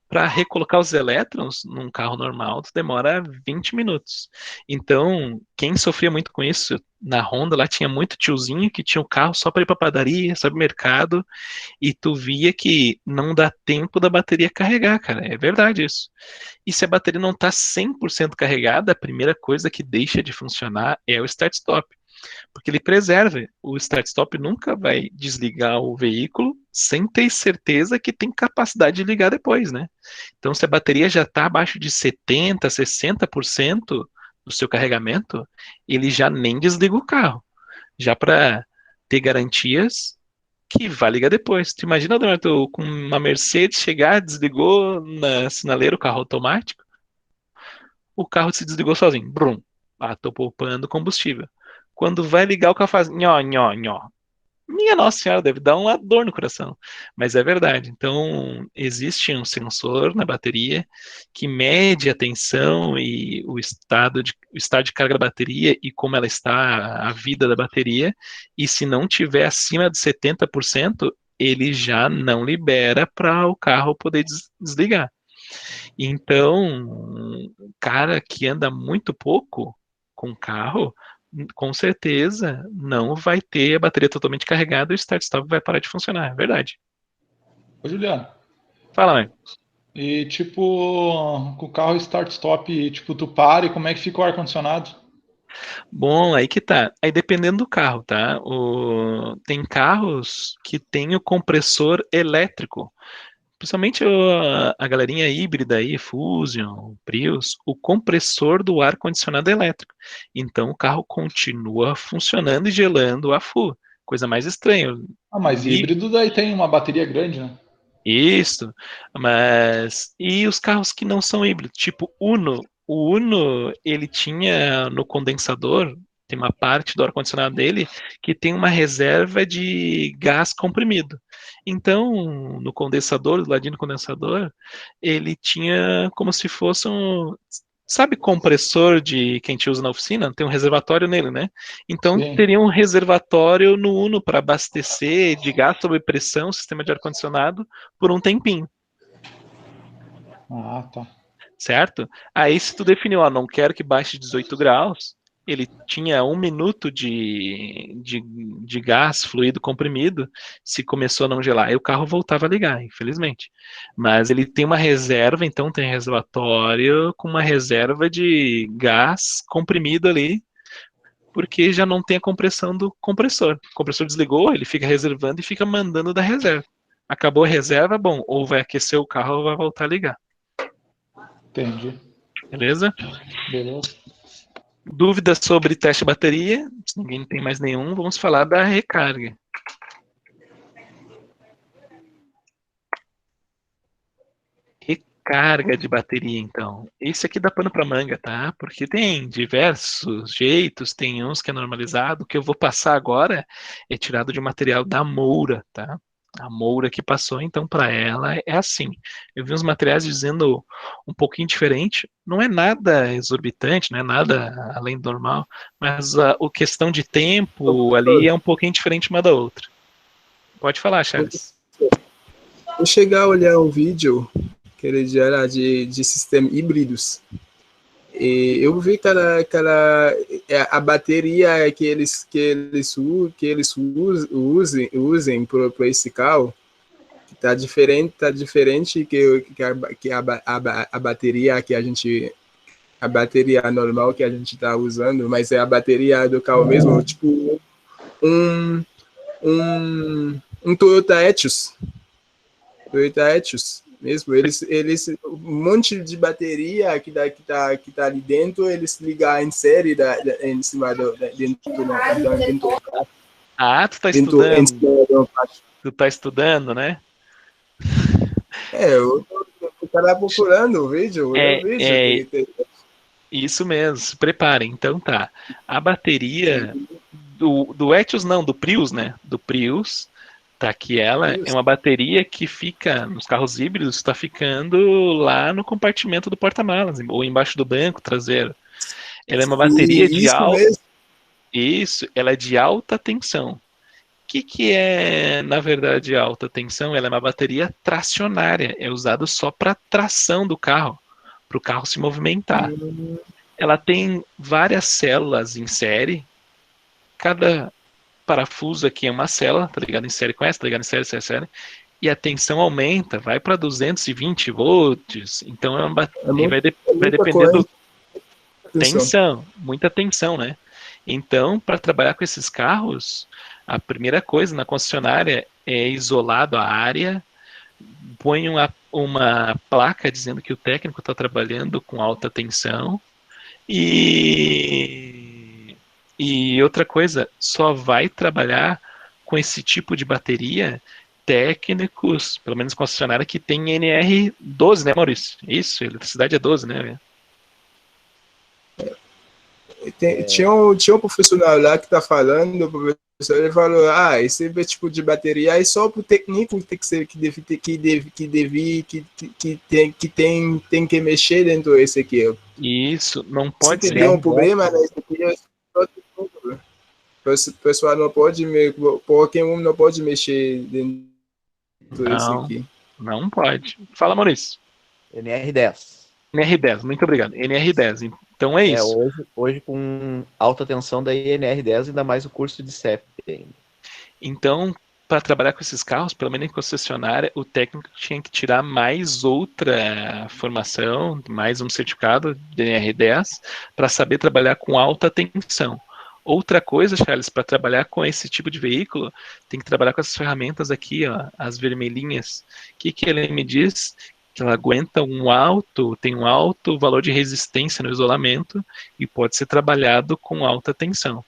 Para recolocar os elétrons num carro normal, tu demora 20 minutos. Então, quem sofria muito com isso, na Honda, lá tinha muito tiozinho que tinha o carro só para ir para padaria, só para mercado, e tu via que não dá tempo da bateria carregar, cara. É verdade isso. E se a bateria não está 100% carregada, a primeira coisa que deixa de funcionar é o start-stop. Porque ele preserva. O start-stop nunca vai desligar o veículo sem ter certeza que tem capacidade de ligar depois, né? Então, se a bateria já está abaixo de 70%, 60% do seu carregamento, ele já nem desliga o carro. Já para ter garantias que vai ligar depois. Tu imagina, Ademar, tu com uma Mercedes chegar, desligou na sinaleira o carro automático, o carro se desligou sozinho. Brum. Ah, tô poupando combustível. Quando vai ligar, o carro faz nhó, nhó, nhó. Minha Nossa Senhora, deve dar uma dor no coração. Mas é verdade. Então, existe um sensor na bateria que mede a tensão e o estado de carga da bateria e como ela está, a vida da bateria. E se não tiver acima de 70%, ele já não libera para o carro poder desligar. Então, um cara que anda muito pouco com carro, com certeza não vai ter a bateria totalmente carregada e o start-stop vai parar de funcionar, é verdade. Ô, Juliano, Fala, Marcos. e tipo, com o carro start-stop, tipo, tu para e como é que fica o ar-condicionado? Bom, aí que tá. Aí dependendo do carro, tá? Tem carros que tem o compressor elétrico. Principalmente a galerinha híbrida aí, Fusion, Prius, o compressor do ar-condicionado é elétrico. Então o carro continua funcionando e gelando a full. Coisa mais estranha. Ah, mas E híbrido daí tem uma bateria grande, né? isso, mas e os carros que não são híbridos, tipo Uno? O Uno, ele tinha no condensador, tem uma parte do ar-condicionado dele que tem uma reserva de gás comprimido. Então, no condensador, do ladinho do condensador, ele tinha como se fosse um, sabe, compressor de que a gente usa na oficina? Tem um reservatório nele, né? Então Sim. teria um reservatório no Uno para abastecer de gás sob pressão, sistema de ar-condicionado, por um tempinho, Ah, tá. certo? Aí se tu definiu, ó, não quero que baixe 18 graus, ele tinha 1 minuto de gás fluido comprimido, se começou a não gelar, aí o carro voltava a ligar, infelizmente. Mas ele tem uma reserva, então tem reservatório com uma reserva de gás comprimido ali, porque já não tem a compressão do compressor. O compressor desligou, ele fica reservando e fica mandando da reserva. Acabou a reserva, bom, ou vai aquecer o carro ou vai voltar a ligar. Entendi. Beleza? Beleza. Dúvidas sobre teste de bateria? Se ninguém tem mais nenhum, vamos falar da recarga. Recarga de bateria, então. Esse aqui dá pano para manga, tá? Porque tem diversos jeitos, tem uns que é normalizado. O que eu vou passar agora é tirado de material da Moura, tá? A Moura que passou, então, para ela é assim. Eu vi uns materiais dizendo um pouquinho diferente. Não é nada exorbitante, não é nada além do normal, mas a questão de tempo ali é um pouquinho diferente uma da outra. Pode falar, Charles. Vou chegar a olhar o vídeo que ele gera de sistemas híbridos. E eu vi que a bateria que eles usem para esse carro tá diferente que a bateria que a gente a bateria normal que a gente está usando, mas é a bateria do carro mesmo, tipo um Toyota Etios. Toyota Etios mesmo. Eles um monte de bateria que tá ali dentro, eles ligam em série em cima dentro do carro. Ah, tu tá Dentro, estudando. Tu tá estudando, né? eu tava procurando o vídeo, Isso mesmo, se preparem. Então tá. A bateria do Etios não, do Prius, né? Do Prius, tá aqui ela. É uma bateria que fica, nos carros híbridos, tá ficando lá no compartimento do porta-malas, ou embaixo do banco traseiro. Ela é uma bateria de Isso, ela é de alta tensão. O que é, na verdade, alta tensão? Ela é uma bateria tracionária, é usada só para tração do carro, para o carro se movimentar. Ela tem várias células em série, cada parafuso aqui é uma célula, tá ligado em série com essa, tá ligado em série, série, e a tensão aumenta, vai para 220 volts, então vai depender do tensão, muita tensão, né? Então, para trabalhar com esses carros, a primeira coisa na concessionária é isolado a área, põe uma placa dizendo que o técnico está trabalhando com alta tensão e outra coisa, só vai trabalhar com esse tipo de bateria técnicos, pelo menos concessionária, que tem NR12, né, Maurício? Isso, eletricidade é 12, né? Tinha um profissional lá que tá falando, o professor, ele falou, esse tipo de bateria é só pro técnico tem que mexer dentro desse aqui. Isso, não pode ser. Se tiver um problema, né, o pessoal não pode, qualquer um não pode mexer dentro desse aqui. Não pode. Fala, Maurício. NR10. NR10, muito obrigado. NR10, então é isso. Hoje com alta tensão da NR10, ainda mais o curso de CEP ainda. Então, para trabalhar com esses carros, pelo menos em concessionária, o técnico tinha que tirar mais outra formação, mais um certificado de NR10, para saber trabalhar com alta tensão. Outra coisa, Charles, para trabalhar com esse tipo de veículo, tem que trabalhar com essas ferramentas aqui, ó, as vermelhinhas. O que ele me diz? Que ela aguenta tem um alto valor de resistência no isolamento e pode ser trabalhado com alta tensão.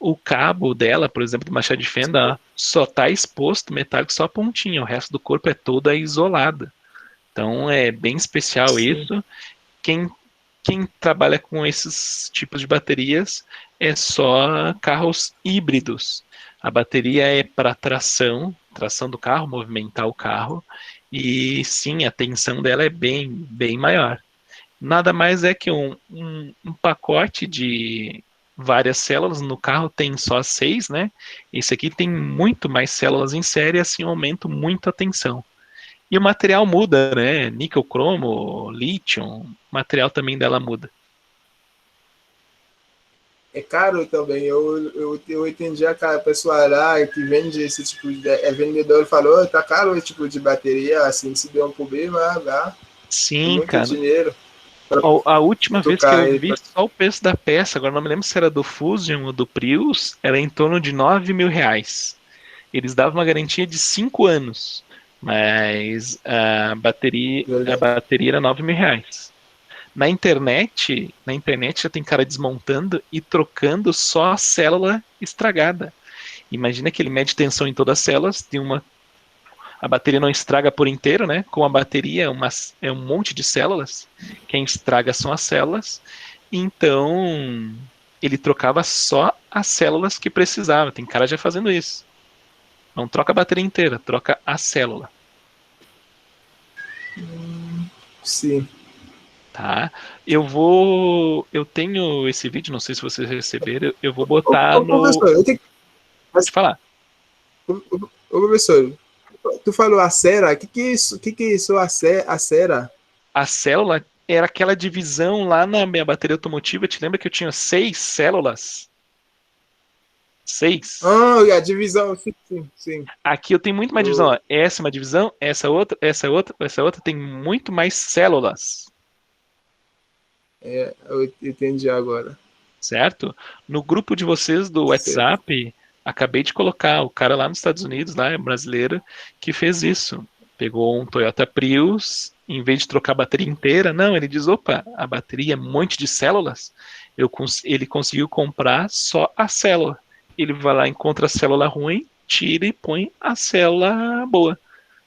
O cabo dela, por exemplo, do machado de fenda, só está exposto metálico, só a pontinha, o resto do corpo é toda isolada. Então é bem especial isso. Quem trabalha com esses tipos de baterias é só carros híbridos. A bateria é para tração do carro, movimentar o carro, e sim, a tensão dela é bem maior. Nada mais é que um pacote de várias células, no carro tem só 6, né? Esse aqui tem muito mais células em série, assim aumenta muito a tensão. E o material muda, né? Níquel, cromo, lítio, o material também dela muda. É caro também. Eu entendi a pessoa lá que vende esse tipo de vendedor falou, tá caro esse tipo de bateria, assim, se der um problema, dá. Sim, muito cara. Dinheiro. A última vez que eu vi só o preço da peça, agora não me lembro se era do Fusion ou do Prius, era em torno de R$9.000. Eles davam uma garantia de 5 anos, mas a bateria era R$9.000. Na internet já tem cara desmontando e trocando só a célula estragada. Imagina que ele mede tensão em todas as células, a bateria não estraga por inteiro, né? Com a bateria é um monte de células, quem estraga são as células, então ele trocava só as células que precisava. Tem cara já fazendo isso. Não troca a bateria inteira, troca a célula. Sim. Tá? Eu tenho esse vídeo, não sei se vocês receberam, eu vou botar no... Professor, eu tenho... Pode falar. Ô, professor, tu falou a cera, o que é isso, a cera? A célula era aquela divisão lá na minha bateria automotiva, te lembra que eu tinha 6 células? 6. A divisão, sim. Aqui eu tenho muito mais divisão, ó. Essa é uma divisão, essa outra tem muito mais células. Eu entendi agora. Certo? No grupo de vocês do WhatsApp, acabei de colocar o cara lá nos Estados Unidos, lá, é brasileiro, que fez isso. Pegou um Toyota Prius, em vez de trocar a bateria inteira, não, ele diz, opa, a bateria é um monte de células, ele conseguiu comprar só a célula. Ele vai lá, encontra a célula ruim, tira e põe a célula boa.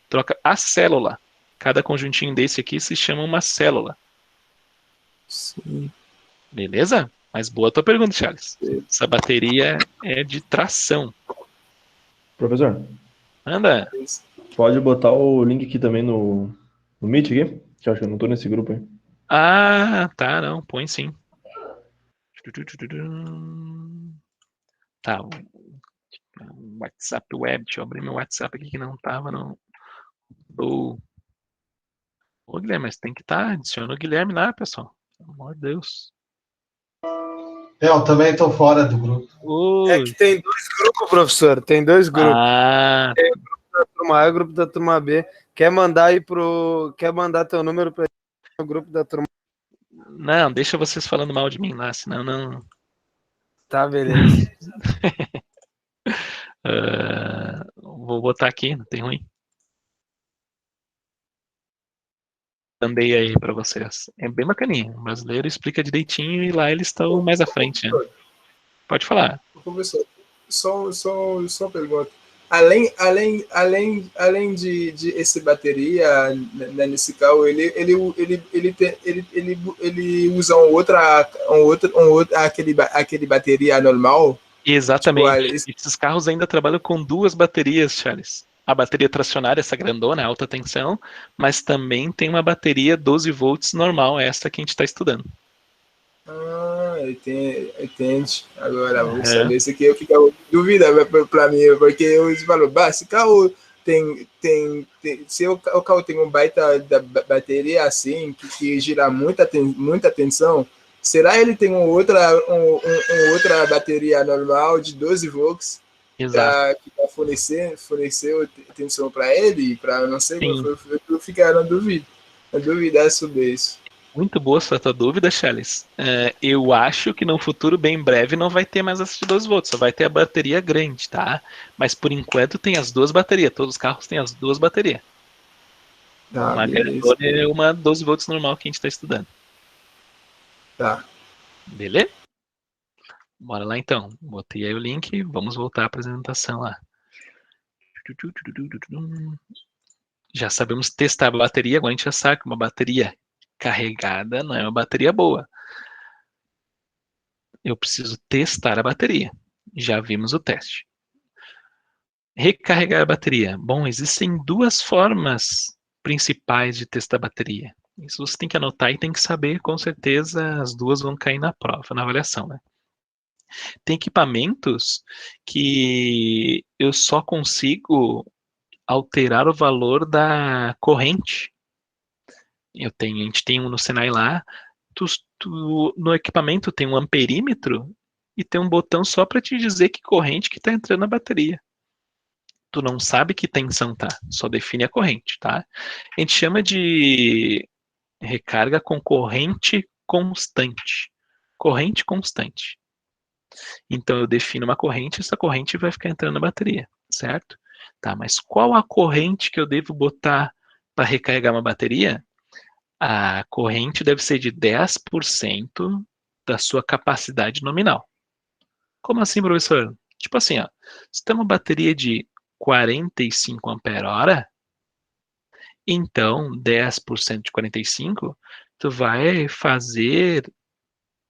Troca a célula. Cada conjuntinho desse aqui se chama uma célula. Sim. Beleza? Mas boa tua pergunta, Charles. Essa bateria é de tração. Professor, Anda. pode botar o link aqui também no Meet aqui? Que eu acho que eu não tô nesse grupo aí. Ah, tá, não, põe sim. Tá, o WhatsApp Web, deixa eu abrir meu WhatsApp aqui que não tava no... Ô, Guilherme, mas tem que estar, adiciona o Guilherme lá, pessoal. Pelo amor de Deus. Eu também tô fora do grupo. É que tem 2 grupos, professor. Tem 2 grupos. Ah, Tem o grupo da turma A e o grupo da turma B. Quer mandar teu número para o grupo da turma não, deixa vocês falando mal de mim lá, senão não... Tá, beleza. Vou botar aqui, não tem ruim. Mandei aí pra vocês. É bem bacaninha. O brasileiro explica direitinho e lá eles estão mais à frente, né? Pode falar. Professor, só uma pergunta. Além de esse bateria, nesse carro, ele usa aquele bateria normal? Exatamente. Tipo, Esses carros ainda trabalham com 2 baterias, Charles. A bateria tracionária, essa grandona, alta tensão, mas também tem uma bateria 12 volts normal, essa que a gente está estudando. Entende. Agora, vou saber isso aqui, eu ficava com dúvida para mim, porque eu falo, esse carro se o carro tem um baita da bateria assim, que gira muita tensão, será ele tem outra bateria normal de 12 volts para fornecer tensão para ele? Para não sei, eu ficar na dúvida sobre isso. Muito boa essa tua dúvida, Charles. Eu acho que no futuro bem breve não vai ter mais essa de 12 volts, só vai ter a bateria grande, tá? Mas por enquanto tem as 2 baterias, todos os carros têm as 2 baterias. Uma grandona e uma 12 volts normal que a gente está estudando. Tá. Beleza? Bora lá então. Botei aí o link, vamos voltar à apresentação lá. Já sabemos testar a bateria, agora a gente já sabe que uma bateria carregada não é uma bateria boa. Eu preciso testar a bateria. Já vimos o teste. Recarregar a bateria. Bom, existem 2 formas principais de testar a bateria. Isso você tem que anotar e tem que saber, com certeza, as 2 vão cair na prova, na avaliação, né? Tem equipamentos que eu só consigo alterar o valor da corrente. A gente tem um no Senai lá, no equipamento tem um amperímetro e tem um botão só para te dizer que corrente que está entrando na bateria. Tu não sabe que tensão tá, só define a corrente, tá? A gente chama de recarga com corrente constante. Corrente constante. Então eu defino uma corrente, essa corrente vai ficar entrando na bateria, certo? Tá, mas qual a corrente que eu devo botar para recarregar uma bateria? A corrente deve ser de 10% da sua capacidade nominal. Como assim, professor? Tipo assim, ó, se tem uma bateria de 45 ampere-hora, então 10% de 45, tu vai fazer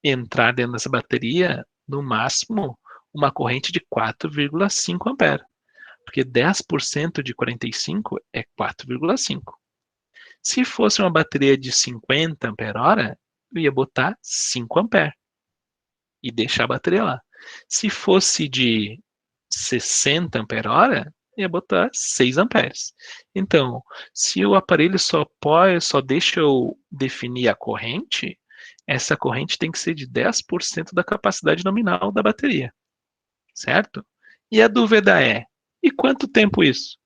entrar dentro dessa bateria, no máximo, uma corrente de 4,5 ampere. Porque 10% de 45 é 4,5. Se fosse uma bateria de 50 ampere-hora, eu ia botar 5 ampere e deixar a bateria lá. Se fosse de 60 ampere-hora, ia botar 6 amperes. Então, se o aparelho só deixa eu definir a corrente, essa corrente tem que ser de 10% da capacidade nominal da bateria. Certo? E a dúvida é, e quanto tempo isso?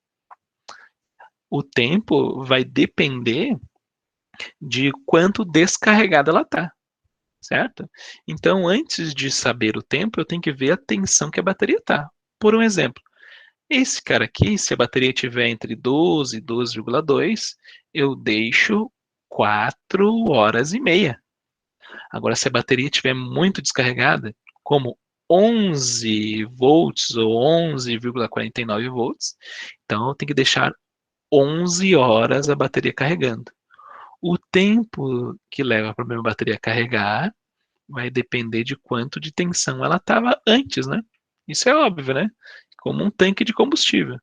O tempo vai depender de quanto descarregada ela está. certo? Então, antes de saber o tempo, eu tenho que ver a tensão que a bateria está. Por um exemplo, esse cara aqui, se a bateria estiver entre 12 e 12,2, eu deixo 4 horas e meia. Agora, se a bateria estiver muito descarregada, como 11 volts ou 11,49 volts, então eu tenho que deixar 11 horas a bateria carregando. O tempo que leva para a minha bateria carregar vai depender de quanto de tensão ela estava antes, né? Isso é óbvio, né? Como um tanque de combustível.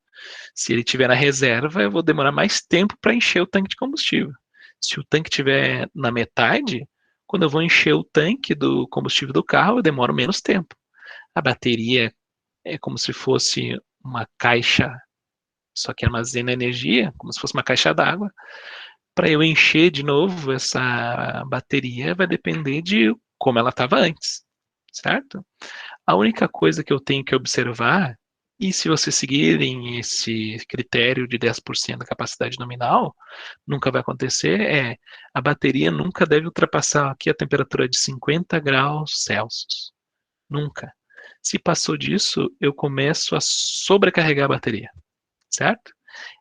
Se ele estiver na reserva, eu vou demorar mais tempo para encher o tanque de combustível. Se o tanque estiver na metade, quando eu vou encher o tanque do combustível do carro, eu demoro menos tempo. A bateria é como se fosse uma caixa, só que armazena energia, como se fosse uma caixa d'água. Para eu encher de novo essa bateria, vai depender de como ela estava antes, certo? A única coisa que eu tenho que observar, e se vocês seguirem esse critério de 10% da capacidade nominal, nunca vai acontecer, a bateria nunca deve ultrapassar aqui a temperatura de 50 graus Celsius. Nunca. Se passou disso, eu começo a sobrecarregar a bateria, certo?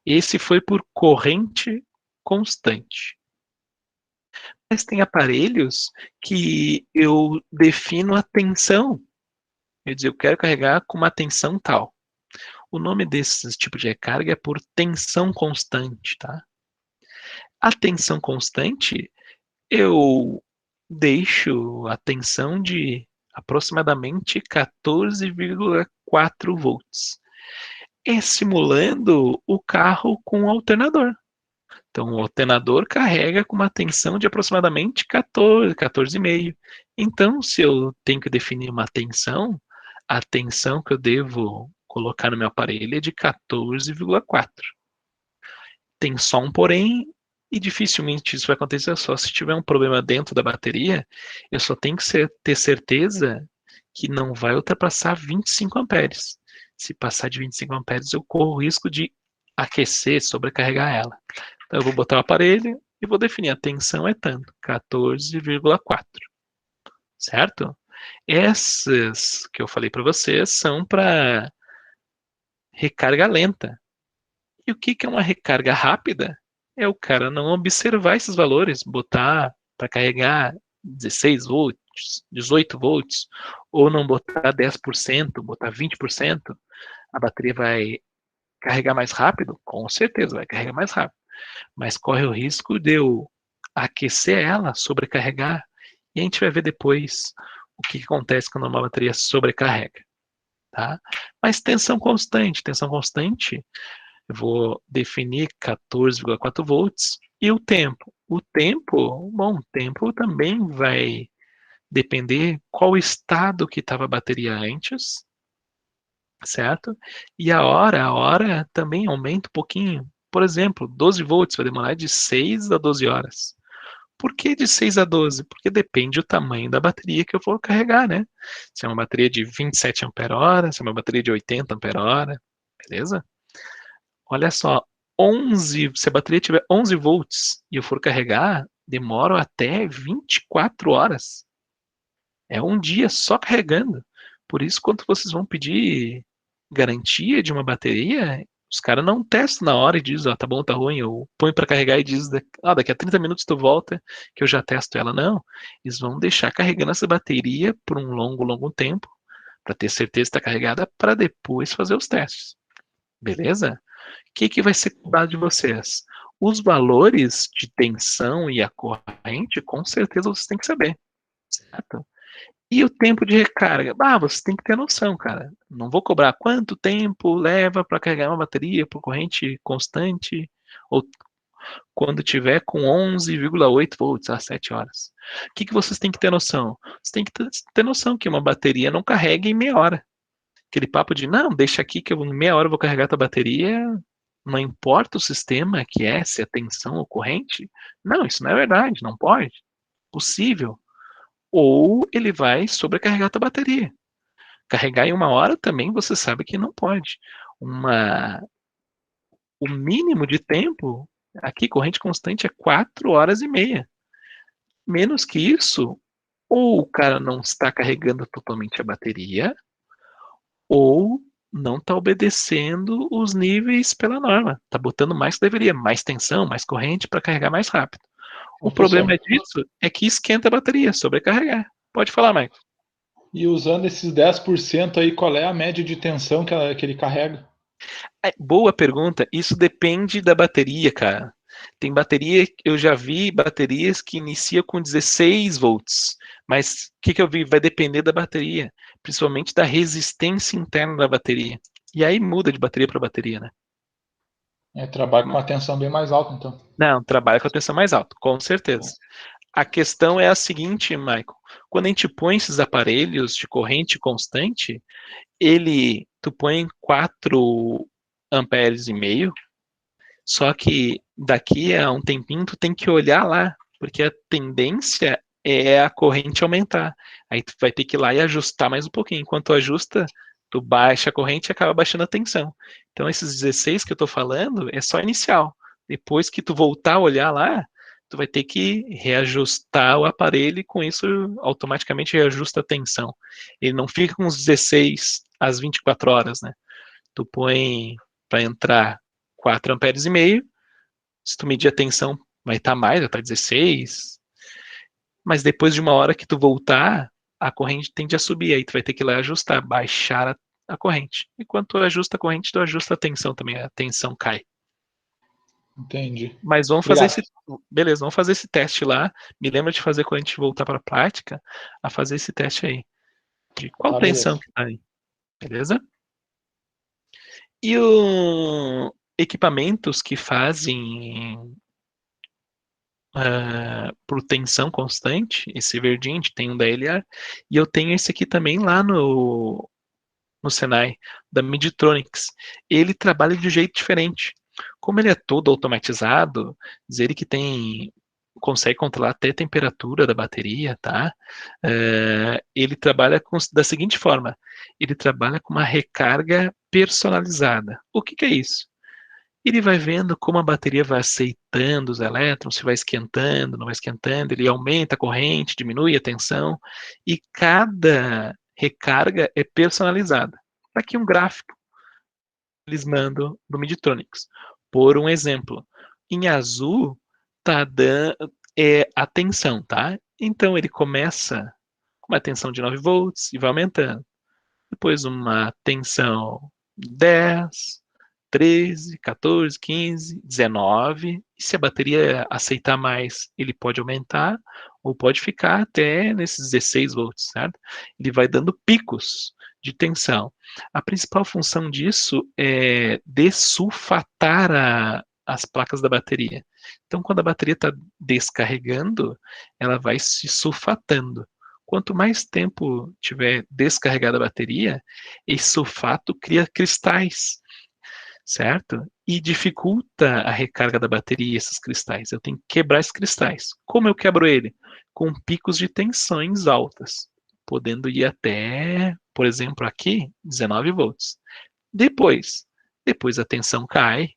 Esse foi por corrente constante. Mas tem aparelhos que eu defino a tensão. Quer dizer, eu quero carregar com uma tensão tal. O nome desse tipo de recarga é por tensão constante, tá? A tensão constante, eu deixo a tensão de aproximadamente 14,4 volts. É simulando o carro com o alternador. Então, o alternador carrega com uma tensão de aproximadamente 14, 14,5. Então, se eu tenho que definir uma tensão, a tensão que eu devo colocar no meu aparelho é de 14,4. Tem só um porém, e dificilmente isso vai acontecer só se tiver um problema dentro da bateria, eu só tenho que ter certeza que não vai ultrapassar 25 amperes. Se passar de 25 amperes, eu corro o risco de aquecer, sobrecarregar ela. Então, eu vou botar o aparelho e vou definir a tensão é tanto, 14,4, certo? Essas que eu falei para vocês são para recarga lenta. E o que é uma recarga rápida? É o cara não observar esses valores, botar para carregar 16 volts, 18 volts, ou não botar 10%, botar 20%, a bateria vai carregar mais rápido? Com certeza vai carregar mais rápido. Mas corre o risco de eu aquecer ela, sobrecarregar, e a gente vai ver depois o que acontece quando uma bateria sobrecarrega. Tá? Mas tensão constante, eu vou definir 14,4 volts. E o tempo? O tempo também vai depender qual estado que estava a bateria antes, certo? E a hora também aumenta um pouquinho. Por exemplo, 12 volts vai demorar de 6 a 12 horas. Por que de 6 a 12? Porque depende do tamanho da bateria que eu vou carregar, né? Se é uma bateria de 27 ampere-hora, se é uma bateria de 80 ampere-hora, beleza? Olha só, se a bateria tiver 11 volts e eu for carregar, demora até 24 horas. É um dia só carregando. Por isso, quando vocês vão pedir garantia de uma bateria, os caras não testam na hora e dizem, ó, tá bom, tá ruim, ou põe para carregar e diz, daqui a 30 minutos tu volta que eu já testo ela. Não, eles vão deixar carregando essa bateria por um longo tempo, para ter certeza que está carregada, para depois fazer os testes. Beleza? O que vai ser cobrado de vocês? Os valores de tensão e a corrente, com certeza vocês têm que saber, certo? E o tempo de recarga? Você tem que ter noção, cara. Não vou cobrar quanto tempo leva para carregar uma bateria por corrente constante, ou quando tiver com 11,8 volts às 7 horas. O que vocês têm que ter noção? Vocês têm que ter noção que uma bateria não carrega em meia hora. Aquele papo de, não, deixa aqui que em meia hora eu vou carregar a tua bateria, não importa o sistema que é, se é tensão ou corrente. Não, isso não é verdade, não pode. Possível. Ou ele vai sobrecarregar a tua bateria. Carregar em uma hora também você sabe que não pode. O mínimo de tempo, aqui corrente constante é 4 horas e meia. Menos que isso, ou o cara não está carregando totalmente a bateria, ou não está obedecendo os níveis pela norma. Está botando mais que deveria, mais tensão, mais corrente para carregar mais rápido. O problema disso é que esquenta a bateria, sobrecarregar. Pode falar, Michael. E usando esses 10% aí, qual é a média de tensão que ele carrega? Boa pergunta. Isso depende da bateria, cara. Tem bateria, eu já vi baterias que iniciam com 16 volts, mas o que eu vi? Vai depender da bateria, principalmente da resistência interna da bateria. E aí muda de bateria para bateria, né? Trabalha com uma tensão bem mais alta, então. Não, trabalha com a tensão mais alta, com certeza. A questão é a seguinte, Michael. Quando a gente põe esses aparelhos de corrente constante, tu põe 4 amperes e meio, só que daqui a um tempinho tu tem que olhar lá, porque a tendência é a corrente aumentar. Aí tu vai ter que ir lá e ajustar mais um pouquinho. Enquanto tu ajusta, tu baixa a corrente e acaba baixando a tensão. Então esses 16 que eu tô falando é só inicial. Depois que tu voltar a olhar lá, tu vai ter que reajustar o aparelho e com isso automaticamente reajusta a tensão. Ele não fica com os 16 às 24 horas, né? Tu põe para entrar 4 amperes e meio, se tu medir a tensão vai estar mais, vai estar 16, mas depois de uma hora que tu voltar, a corrente tende a subir, aí tu vai ter que ir lá ajustar, baixar a corrente. E quando tu ajusta a corrente, tu ajusta a tensão também, a tensão cai. Entendi. Mas vamos fazer beleza, vamos fazer esse teste lá. Me lembra de fazer quando a gente voltar para a prática, a fazer esse teste aí. De qual tensão que tá aí. Beleza? E equipamentos que fazem por tensão constante, esse verdinho, a gente tem um da LR, e eu tenho esse aqui também lá no Senai, da Midtronics. Ele trabalha de um jeito diferente. Como ele é todo automatizado, dizer que consegue controlar até a temperatura da bateria, tá? Ele trabalha da seguinte forma, ele trabalha com uma recarga personalizada. O que é isso? Ele vai vendo como a bateria vai aceitando os elétrons, se vai esquentando, não vai esquentando, ele aumenta a corrente, diminui a tensão, e cada recarga é personalizada. Aqui um gráfico eles mandam do Midtronics. Por um exemplo, em azul tá dando a tensão, tá? Então ele começa com uma tensão de 9 volts e vai aumentando. Depois uma tensão 10, 13, 14, 15, 19. E se a bateria aceitar mais, ele pode aumentar ou pode ficar até nesses 16 volts, certo? Ele vai dando picos de tensão. A principal função disso é dessulfatar as placas da bateria. Então, quando a bateria está descarregando, ela vai se sulfatando. Quanto mais tempo tiver descarregada a bateria, esse sulfato cria cristais, certo? E dificulta a recarga da bateria, esses cristais. Eu tenho que quebrar esses cristais. Como eu quebro ele? Com picos de tensões altas, podendo ir até, por exemplo, aqui, 19 volts. Depois a tensão cai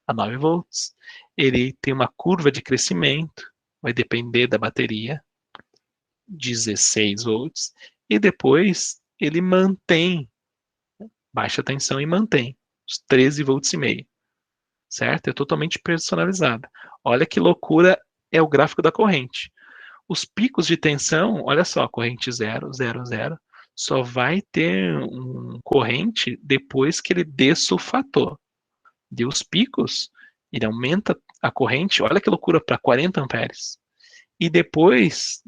a 9 volts. Ele tem uma curva de crescimento, vai depender da bateria, 16 volts, e depois ele mantém, baixa a tensão e mantém os 13 volts e meio, certo? É totalmente personalizado. Olha que loucura é o gráfico da corrente. Os picos de tensão, olha só, corrente 0, 0, 0, só vai ter um corrente depois que ele dessulfatou. Deu os picos, ele aumenta a corrente, olha que loucura, para 40 amperes. E depois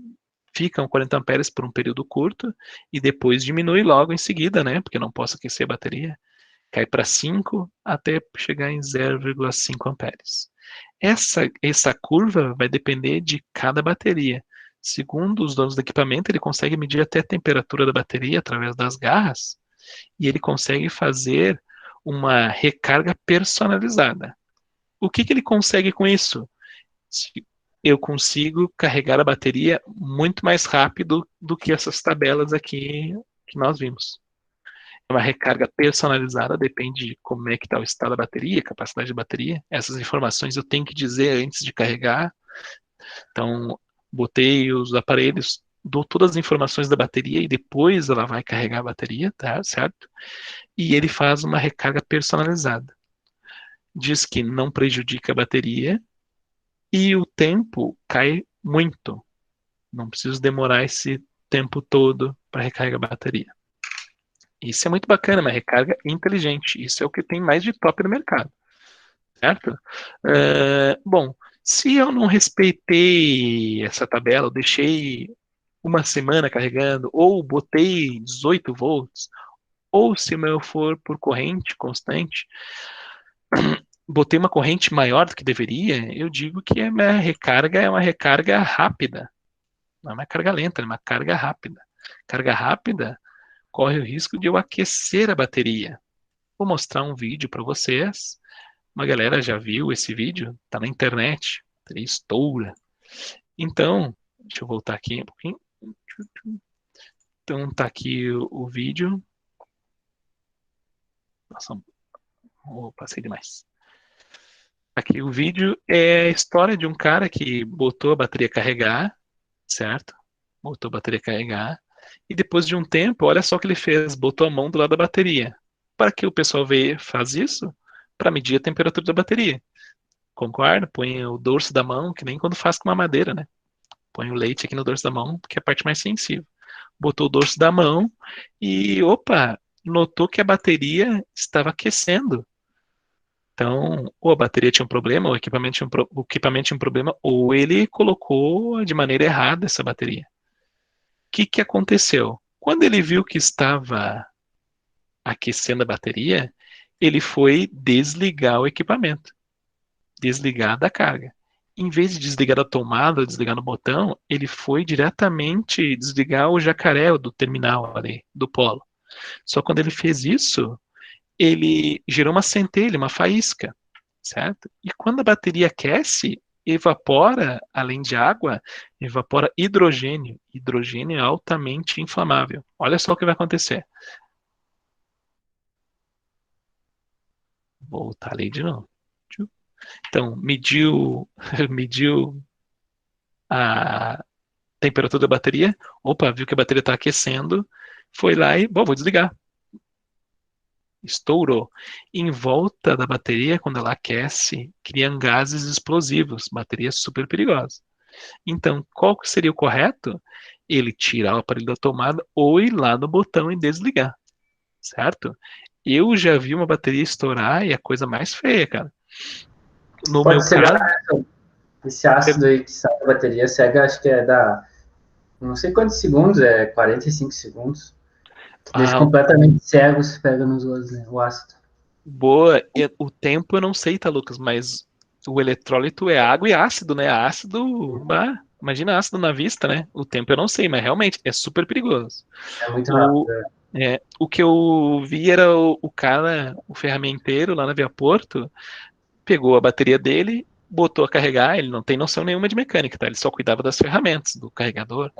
ficam 40 amperes por um período curto e depois diminui logo em seguida, né? Porque eu não posso aquecer a bateria. Cai para 5 até chegar em 0,5 amperes. Essa curva vai depender de cada bateria. Segundo os donos do equipamento, ele consegue medir até a temperatura da bateria através das garras e ele consegue fazer uma recarga personalizada. O que ele consegue com isso? Eu consigo carregar a bateria muito mais rápido do que essas tabelas aqui que nós vimos. É uma recarga personalizada, depende de como é que está o estado da bateria, capacidade de bateria. Essas informações eu tenho que dizer antes de carregar. Então, botei os aparelhos, dou todas as informações da bateria e depois ela vai carregar a bateria, tá? Certo? E ele faz uma recarga personalizada. Diz que não prejudica a bateria e o tempo cai muito. Não preciso demorar esse tempo todo para recarregar a bateria. Isso é muito bacana, uma recarga inteligente. Isso é o que tem mais de top no mercado, certo? Bom, se eu não respeitei essa tabela, eu deixei uma semana carregando, ou botei 18 volts, ou se o meu for por corrente constante, botei uma corrente maior do que deveria, eu digo que a minha recarga é uma recarga rápida. Não é uma carga lenta, é uma carga rápida. Carga rápida corre o risco de eu aquecer a bateria. Vou mostrar um vídeo para vocês. Uma galera já viu esse vídeo, tá na internet, ele estoura. Então, deixa eu voltar aqui um pouquinho. Então, tá aqui o vídeo. Nossa, passei demais. Aqui o vídeo é a história de um cara que botou a bateria carregar, certo? Botou a bateria carregar. E depois de um tempo, olha só o que ele fez, botou a mão do lado da bateria. Para que o pessoal faz isso? Para medir a temperatura da bateria. Concorda? Põe o dorso da mão, que nem quando faz com uma madeira, né? Põe o leite aqui no dorso da mão, porque é a parte mais sensível. Botou o dorso da mão e, opa, notou que a bateria estava aquecendo. Então, ou a bateria tinha um problema, ou o equipamento tinha um problema, ou ele colocou de maneira errada essa bateria. O que aconteceu? Quando ele viu que estava aquecendo a bateria, ele foi desligar o equipamento, desligar da carga. Em vez de desligar da tomada, desligar no botão, ele foi diretamente desligar o jacaré do terminal ali, do polo. Só quando ele fez isso, ele gerou uma centelha, uma faísca, certo? E quando a bateria aquece, evapora, além de água, evapora hidrogênio. Hidrogênio é altamente inflamável. Olha só o que vai acontecer. Vou voltar ali de novo. Então, mediu a temperatura da bateria. Opa, viu que a bateria está aquecendo. Foi lá e, bom, vou desligar. Estourou. Em volta da bateria, quando ela aquece, criam gases explosivos. Bateria super perigosa. Então, qual que seria o correto? Ele tirar o aparelho da tomada ou ir lá no botão e desligar. Certo? Eu já vi uma bateria estourar e é a coisa mais feia, cara. No Pode meu ser caso, esse ácido aí que sai da bateria cega, acho que é da. Não sei quantos segundos, é 45 segundos. Deixa completamente cego se pega nos olhos, né? O ácido. Boa. O tempo eu não sei, tá, Lucas? Mas o eletrólito é água e ácido, né? Ácido, imagina ácido na vista, né? O tempo eu não sei, mas realmente é super perigoso. É muito rápido. O que eu vi era o cara, o ferramenteiro lá na Via Porto, pegou a bateria dele, botou a carregar, ele não tem noção nenhuma de mecânica, tá? Ele só cuidava das ferramentas, do carregador,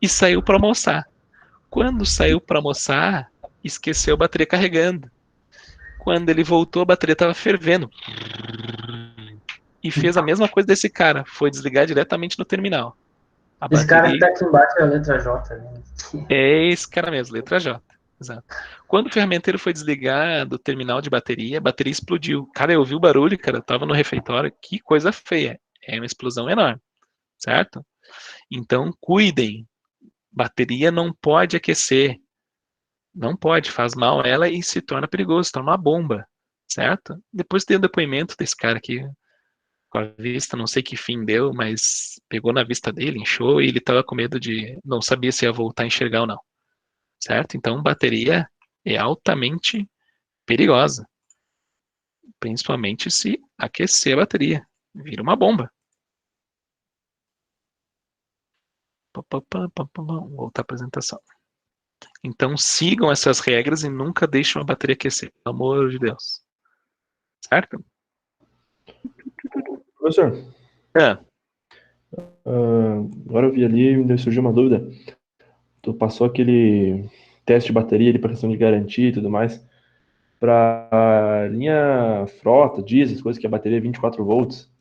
e saiu para almoçar. Quando saiu para almoçar, esqueceu a bateria carregando. Quando ele voltou, a bateria estava fervendo. E fez a mesma coisa desse cara, foi desligar diretamente no terminal. Esse cara que tá aqui embaixo é a letra J, né? É esse cara mesmo, letra J. Exato. Quando o ferramenteiro foi desligar do terminal de bateria, a bateria explodiu. Cara, eu ouvi o barulho, cara, eu tava no refeitório, que coisa feia. É uma explosão enorme, certo? Então, cuidem. Bateria não pode aquecer. Não pode, faz mal a ela e se torna perigoso, se torna uma bomba, certo? Depois tem o depoimento desse cara aqui, com a vista, não sei que fim deu, mas pegou na vista dele, inchou e ele tava com medo de, não sabia se ia voltar a enxergar ou não, certo? Então, bateria é altamente perigosa, principalmente se aquecer a bateria, vira uma bomba. Vou voltar à apresentação. Então sigam essas regras e nunca deixem a bateria aquecer, pelo amor de Deus. Certo? Professor. Agora eu vi ali e me surgiu uma dúvida. Tu passou aquele teste de bateria ali para questão de garantia e tudo mais. Para linha frota, diesel, coisas que a bateria é 24 volts.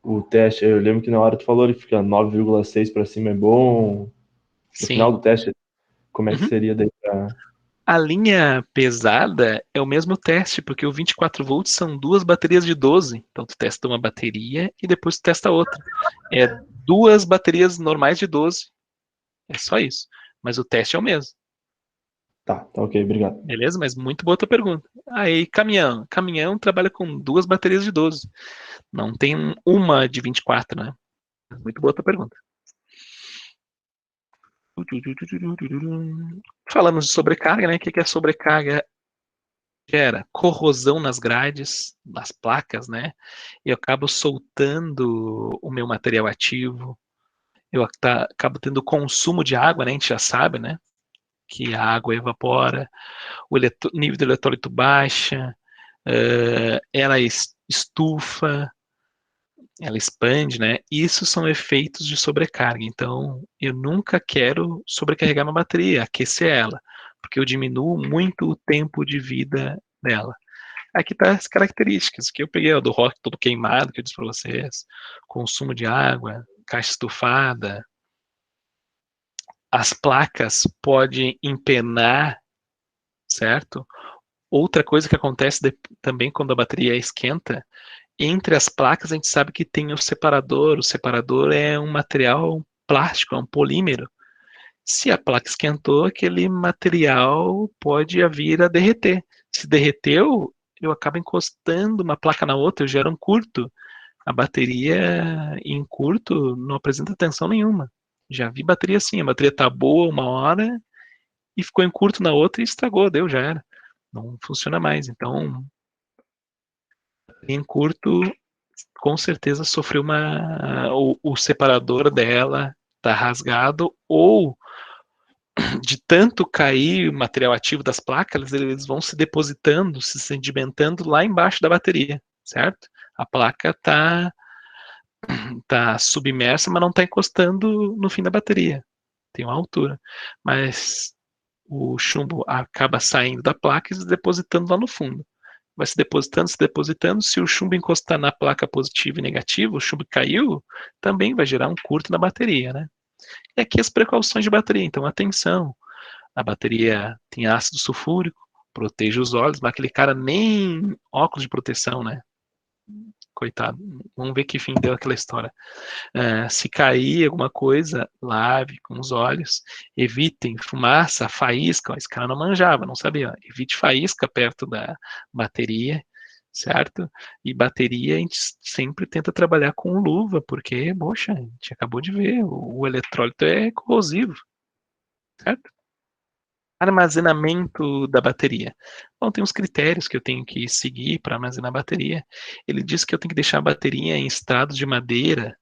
O teste, eu lembro que na hora tu falou, ele fica 9,6 para cima é bom. Sim. final do teste, como é que Uhum. seria daí pra... A linha pesada é o mesmo teste, porque o 24 volts são 2 baterias de 12. Então tu testa uma bateria e depois tu testa outra. É 2 baterias normais de 12. É só isso. Mas o teste é o mesmo. Tá, ok, obrigado. Beleza? Mas muito boa tua pergunta. Aí, caminhão. Caminhão trabalha com 2 baterias de 12. Não tem uma de 24, né? Muito boa tua pergunta. Falamos de sobrecarga, né? O que é sobrecarga? Gera corrosão nas grades, nas placas, né? Eu acabo soltando o meu material ativo. Eu acabo tendo consumo de água, né? A gente já sabe, né? Que a água evapora, o nível do eletrólito baixa, ela estufa, ela expande, né? Isso são efeitos de sobrecarga. Então, eu nunca quero sobrecarregar minha bateria, aquecer ela, porque eu diminuo muito o tempo de vida dela. Aqui tá as características, que eu peguei ó, do rock todo queimado, que eu disse para vocês, consumo de água, caixa estufada, as placas podem empenar, certo? Outra coisa que acontece também quando a bateria esquenta, entre as placas a gente sabe que tem o separador é um material plástico, é um polímero. Se a placa esquentou, aquele material pode vir a derreter. Se derreteu, eu acabo encostando uma placa na outra, eu gero um curto. A bateria em curto não apresenta tensão nenhuma. Já vi bateria assim, a bateria tá boa uma hora e ficou em curto na outra e estragou, deu, já era. Não funciona mais. Então, em curto, com certeza sofreu o separador dela tá rasgado ou de tanto cair o material ativo das placas, eles vão se depositando, se sedimentando lá embaixo da bateria, certo? A placa tá submersa, mas não está encostando no fim da bateria. Tem uma altura. Mas o chumbo acaba saindo da placa e se depositando lá no fundo. Vai se depositando, se depositando. Se o chumbo encostar na placa positiva e negativa, o chumbo caiu, também vai gerar um curto na bateria, né? E aqui as precauções de bateria. Então, atenção. A bateria tem ácido sulfúrico, protege os olhos, mas aquele cara nem óculos de proteção, né? Coitado. Vamos ver que fim deu aquela história. Se cair alguma coisa, lave com os olhos. Evitem fumaça, faísca. Ó, esse cara não manjava, não sabia. Ó. Evite faísca perto da bateria, certo? E bateria a gente sempre tenta trabalhar com luva, porque, poxa, a gente acabou de ver, o eletrólito é corrosivo, certo? Armazenamento da bateria. Bom, tem uns critérios que eu tenho que seguir para armazenar a bateria. Ele diz que eu tenho que deixar a bateria em estado de madeira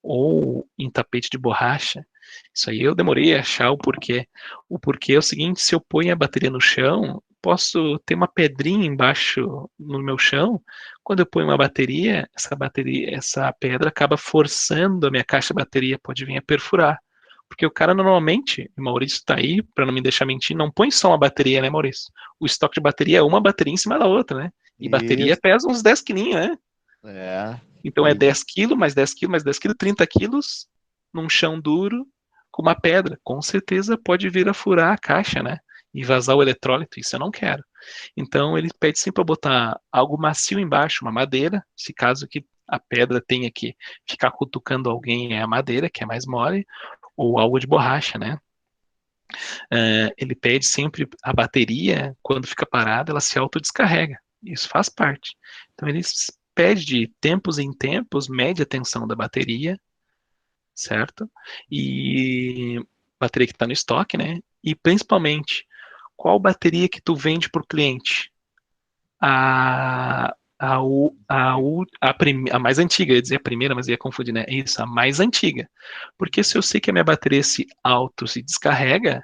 ou em tapete de borracha. Isso aí eu demorei a achar o porquê. O porquê é o seguinte: se eu ponho a bateria no chão, posso ter uma pedrinha embaixo no meu chão. Quando eu ponho uma bateria, essa pedra acaba forçando a minha caixa de bateria, pode vir a perfurar. Porque o cara normalmente, o Maurício tá aí, para não me deixar mentir, não põe só uma bateria, né, Maurício? O estoque de bateria é uma bateria em cima da outra, né? E bateria Isso. pesa uns 10 quilinhos, né? É. Então é 10 quilos, mais 10 quilos, mais 10 quilos, 30 quilos num chão duro com uma pedra. Com certeza pode vir a furar a caixa, né? E vazar o eletrólito, isso eu não quero. Então ele pede sempre para botar algo macio embaixo, uma madeira, se caso que a pedra tenha que ficar cutucando alguém, é a madeira, que é mais mole, ou algo de borracha, né? Ele pede sempre a bateria, quando fica parada, ela se autodescarrega. Isso faz parte. Então ele pede de tempos em tempos, mede a tensão da bateria, certo? E bateria que está no estoque, né? E principalmente, qual bateria que tu vende para o cliente? A mais antiga, eu ia dizer a primeira, mas ia confundir, né? Isso, a mais antiga. Porque se eu sei que a minha bateria se descarrega,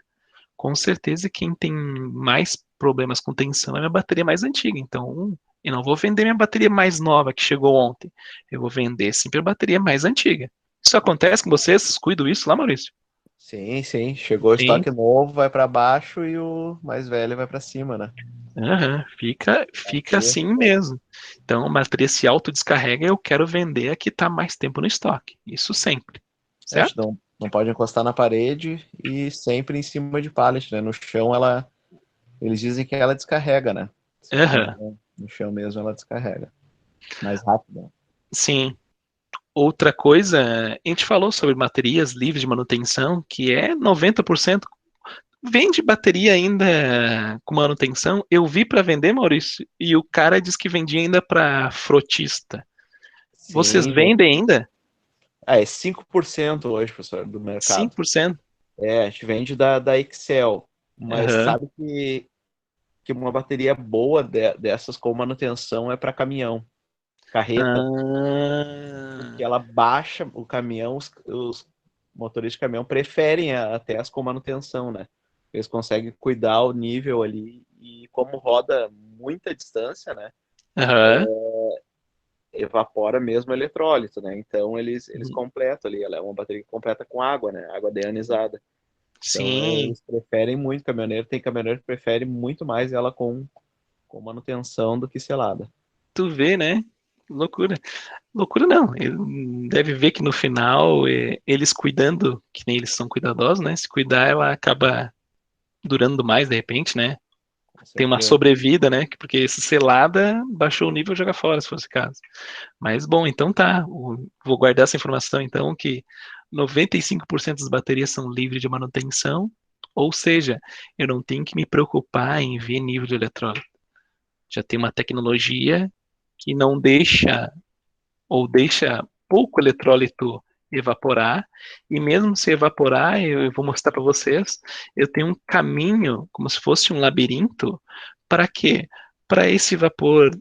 com certeza quem tem mais problemas com tensão é a minha bateria mais antiga. Então, eu não vou vender minha bateria mais nova que chegou ontem. Eu vou vender sempre a bateria mais antiga. Isso acontece com vocês? Cuido isso lá, Maurício? Sim, sim. Chegou o Sim. estoque novo, vai para baixo e o mais velho vai para cima, né? Uhum, fica assim mesmo. Então, a bateria se autodescarrega, eu quero vender a que está mais tempo no estoque. Isso sempre. Certo? Não pode encostar na parede e sempre em cima de pallet, né? No chão eles dizem que ela descarrega, né? Se Aham, no chão mesmo ela descarrega. Mais rápido. sim. Outra coisa, a gente falou sobre baterias livres de manutenção, que é 90%. Vende bateria ainda com manutenção? Eu vi para vender, Maurício, e o cara disse que vendia ainda para frotista. Vocês Sim, vendem ainda? é 5% hoje, professor, do mercado. 5%? A gente vende da Excel, mas Aham. sabe que uma bateria boa dessas com manutenção é para caminhão, carreta, porque Ah, ela baixa o caminhão, os motoristas de caminhão preferem até as com manutenção, né? Eles conseguem cuidar o nível ali e como roda muita distância, né? aham. Evapora mesmo o eletrólito, né? Então eles completam ali, ela é uma bateria completa com água, né? Água deionizada. Então Sim, eles preferem muito caminhoneiro, tem caminhoneiro que prefere muito mais ela com manutenção do que selada. tu vê, né? Loucura. Loucura não. Ele deve ver que no final, eles cuidando, que nem eles são cuidadosos, né? Se cuidar, ela acaba durando mais de repente, né? Com Tem uma certeza. sobrevida, né? Porque se selada, baixou o nível, joga fora, se fosse o caso. Mas bom, então tá. Vou guardar essa informação então que 95% das baterias são livres de manutenção, ou seja, eu não tenho que me preocupar em ver nível de eletrólito. Já tem uma tecnologia que não deixa ou deixa pouco eletrólito evaporar, e mesmo se evaporar, eu vou mostrar para vocês, eu tenho um caminho, como se fosse um labirinto, para quê? Para esse vapor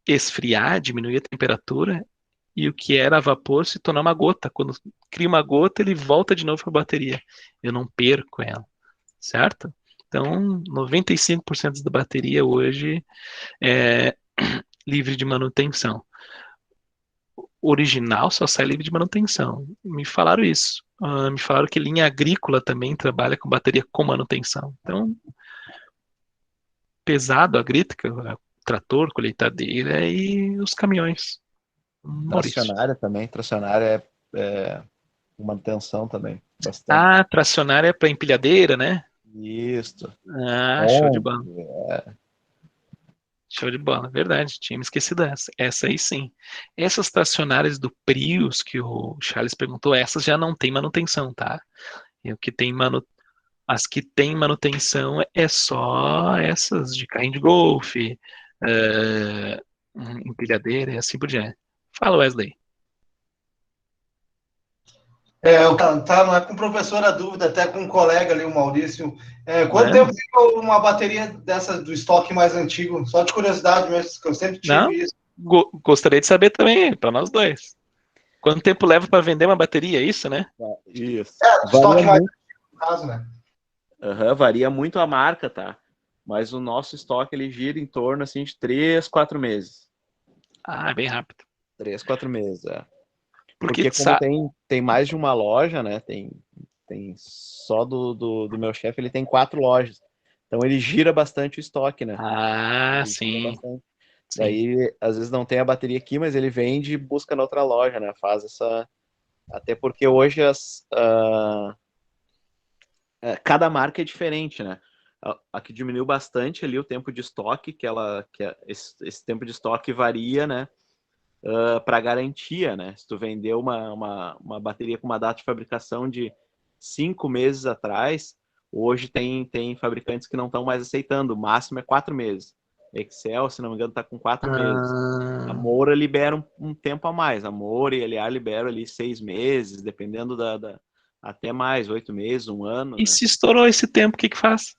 esfriar, diminuir a temperatura, e o que era vapor se tornar uma gota. Quando cria uma gota, ele volta de novo para a bateria. Eu não perco ela, certo? Então, 95% da bateria hoje é livre de manutenção. O original só sai livre de manutenção. Me falaram isso. Me falaram que linha agrícola também trabalha com bateria com manutenção. Então, pesado, agrícola, trator, colheitadeira e os caminhões. Maurício. Tracionária é manutenção também, bastante. Ah, tracionária é para empilhadeira, né? Isso. Ah, show de Bom, bola. Show de bola, verdade. Tinha me esquecido essa. Essa aí sim. Essas tracionárias do Prius que o Charles perguntou, essas já não tem manutenção, tá? E o que tem As que tem manutenção é só essas de carrinho de golfe, eh, empilhadeira e assim por diante. Fala, Wesley. Não é com o professor a dúvida, até com um colega ali, o Maurício. Quanto Mano, tempo fica uma bateria dessa do estoque mais antigo? Só de curiosidade mesmo, que eu sempre não? tive isso. Gostaria de saber também, para nós dois. Quanto tempo leva para vender uma bateria, é isso, né? isso. Do estoque mais antigo, no caso, né? Varia muito a marca, tá? Mas o nosso estoque ele gira em torno assim, de 3, 4 meses. Ah, é bem rápido. 3, 4 meses, Porque, Porque como tem mais de uma loja, né? Tem só do meu chefe, ele tem 4 lojas. Então ele gira bastante o estoque, né? Ah, Ele gira sim. bastante. Sim. Daí, às vezes não tem a bateria aqui, mas ele vende e busca na outra loja, né? Faz essa... Até porque hoje cada marca é diferente, né? A que diminuiu bastante ali o tempo de estoque, esse tempo de estoque varia, né? Para garantia, né? Se tu vendeu uma bateria com uma data de fabricação de 5 meses atrás, hoje tem fabricantes que não estão mais aceitando, o máximo é 4 meses. Excel, se não me engano, está com 4 meses. A Moura libera um tempo a mais. A Moura e a LA liberam ali 6 meses, dependendo até mais, 8 meses, 1 ano. E Né? se estourou esse tempo, o que faz?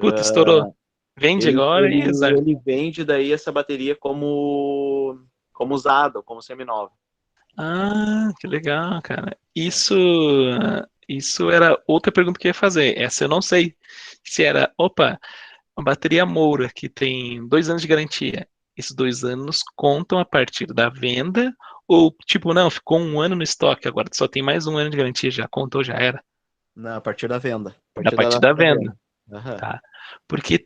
Puta, estourou. Vende agora e azar. Ele vende daí essa bateria como usada, como seminova. Ah, que legal, cara. Isso era outra pergunta que eu ia fazer. Essa eu não sei. Se era, opa, uma bateria Moura que tem 2 anos de garantia. Esses 2 anos contam a partir da venda ou tipo, não, ficou 1 ano no estoque, agora só tem mais 1 ano de garantia, já contou, já era. Não, a partir da venda. A A partir da partir data da da venda, venda. Uhum. tá? Porque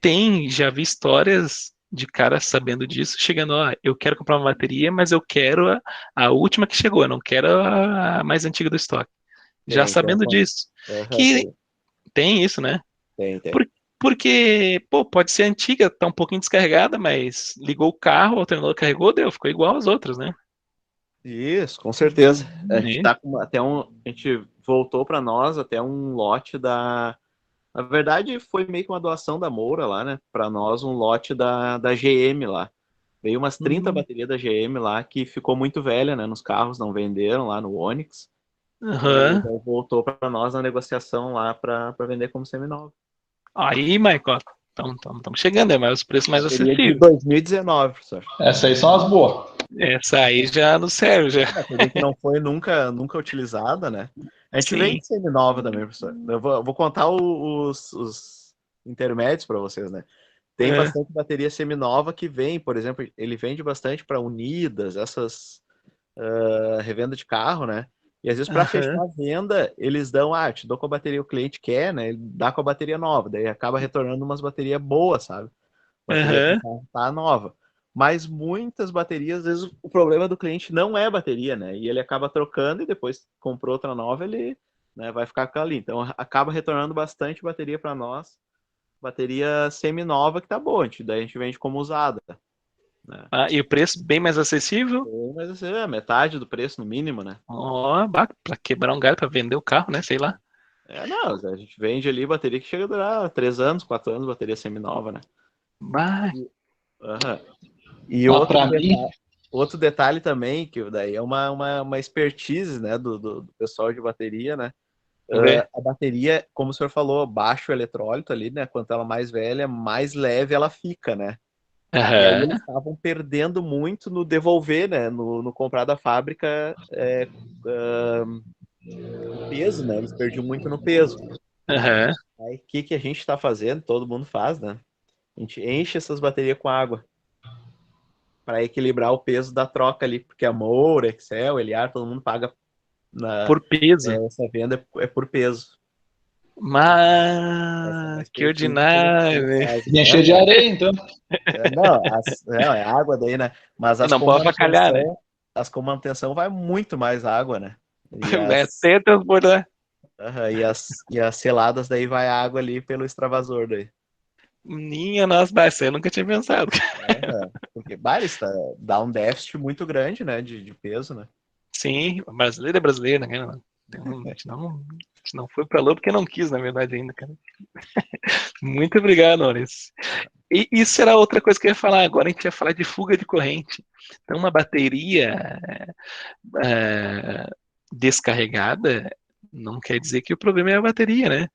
já vi histórias de cara sabendo disso, chegando, ó, eu quero comprar uma bateria, mas eu quero a última que chegou, eu não quero a mais antiga do estoque. Já Tem, sabendo disso. aham, Que tem isso, né? tem. Por- Porque, pô, pode ser antiga, tá um pouquinho descarregada, mas ligou o carro, o alternador carregou, deu, ficou igual às outras, né? Isso, com certeza. A gente E- tá com até a gente voltou para nós até um lote da. Na verdade, foi meio que uma doação da Moura lá, né? Para nós, um lote da GM lá. Veio umas 30 Hum, baterias da GM lá que ficou muito velha, né? Nos carros, não venderam lá no Onix. E Aham. daí voltou para nós na negociação lá para vender como seminova. Aí, Michael, estamos chegando, é mais os preços mais Bateria de acessíveis. 2019, professor. Essas aí são as boas. Essa aí já não serve, já. Bateria que não foi nunca utilizada, né? A gente Sim. vende seminova também, professor. Eu vou contar os intermédios para vocês, né? Tem É. bastante bateria seminova que vem, por exemplo, ele vende bastante para Unidas, essas revenda de carro, né? E às vezes para Aham. fechar a venda, eles dão, te dou com a bateria, o cliente quer, né? Ele dá com a bateria nova, daí acaba retornando umas baterias boas, sabe? Bateria que Aham. tá nova. Mas muitas baterias, às vezes o problema do cliente não é a bateria, né? E ele acaba trocando e depois comprou outra nova, ele, né, vai ficar com ela ali. Então acaba retornando bastante bateria para nós, bateria semi-nova que tá boa, daí a gente vende como usada, né? Ah, e o preço bem mais acessível? Mas assim, é metade do preço no mínimo, né? Ó, pra quebrar um galho, pra vender o carro, né? Sei lá. Não, a gente vende ali bateria que chega a durar 3 anos, 4 anos, bateria semi-nova, né? Bah, Aham. E Ah, pra mim, outro detalhe também, que daí é uma expertise, né, do pessoal de bateria, né? vê. A bateria, como o senhor falou, baixo o eletrólito ali, né? Quanto ela mais velha, mais leve ela fica, né? E aí eles Aham. estavam perdendo muito no devolver, né? No comprar da fábrica o peso, né? Eles perdiam muito no peso. Aham. Aí o que a gente está fazendo? Todo mundo faz, né? A gente enche essas baterias com água para equilibrar o peso da troca ali, porque a Moura, Excel, Eliar, todo mundo paga Por peso. essa venda é por peso. Essa é uma Mas que expertise que eles ordinário, né? fazem. ia encher de areia, então. Não, é água daí, né? Mas E não pode avacalhar, né? com manutenção vai muito mais água, né? E Vai até transbordar. as seladas daí vai água ali pelo extravasor daí. Minha nossa, essa eu nunca tinha pensado. Porque dá um déficit muito grande, né? De peso, né? Sim, brasileiro é brasileiro, né? A gente não foi pra lua porque não quis, na verdade, ainda, cara. Muito obrigado, Maurício. E isso era outra coisa que eu ia falar. Agora a gente ia falar de fuga de corrente. Então, uma bateria é, descarregada não quer dizer que o problema é a bateria, né?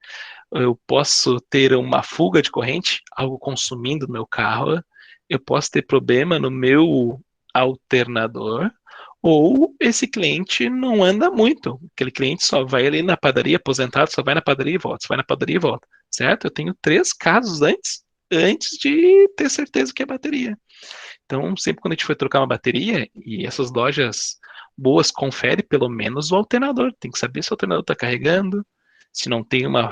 Eu posso ter uma fuga de corrente, algo consumindo no meu carro, eu posso ter problema no meu alternador, ou esse cliente não anda muito. Aquele cliente só vai ali na padaria, aposentado, só vai na padaria e volta, só vai na padaria e volta, certo? Eu tenho 3 casos antes de ter certeza que é bateria. Então, sempre quando a gente for trocar uma bateria, e essas lojas boas confere pelo menos o alternador, tem que saber se o alternador está carregando, se não tem uma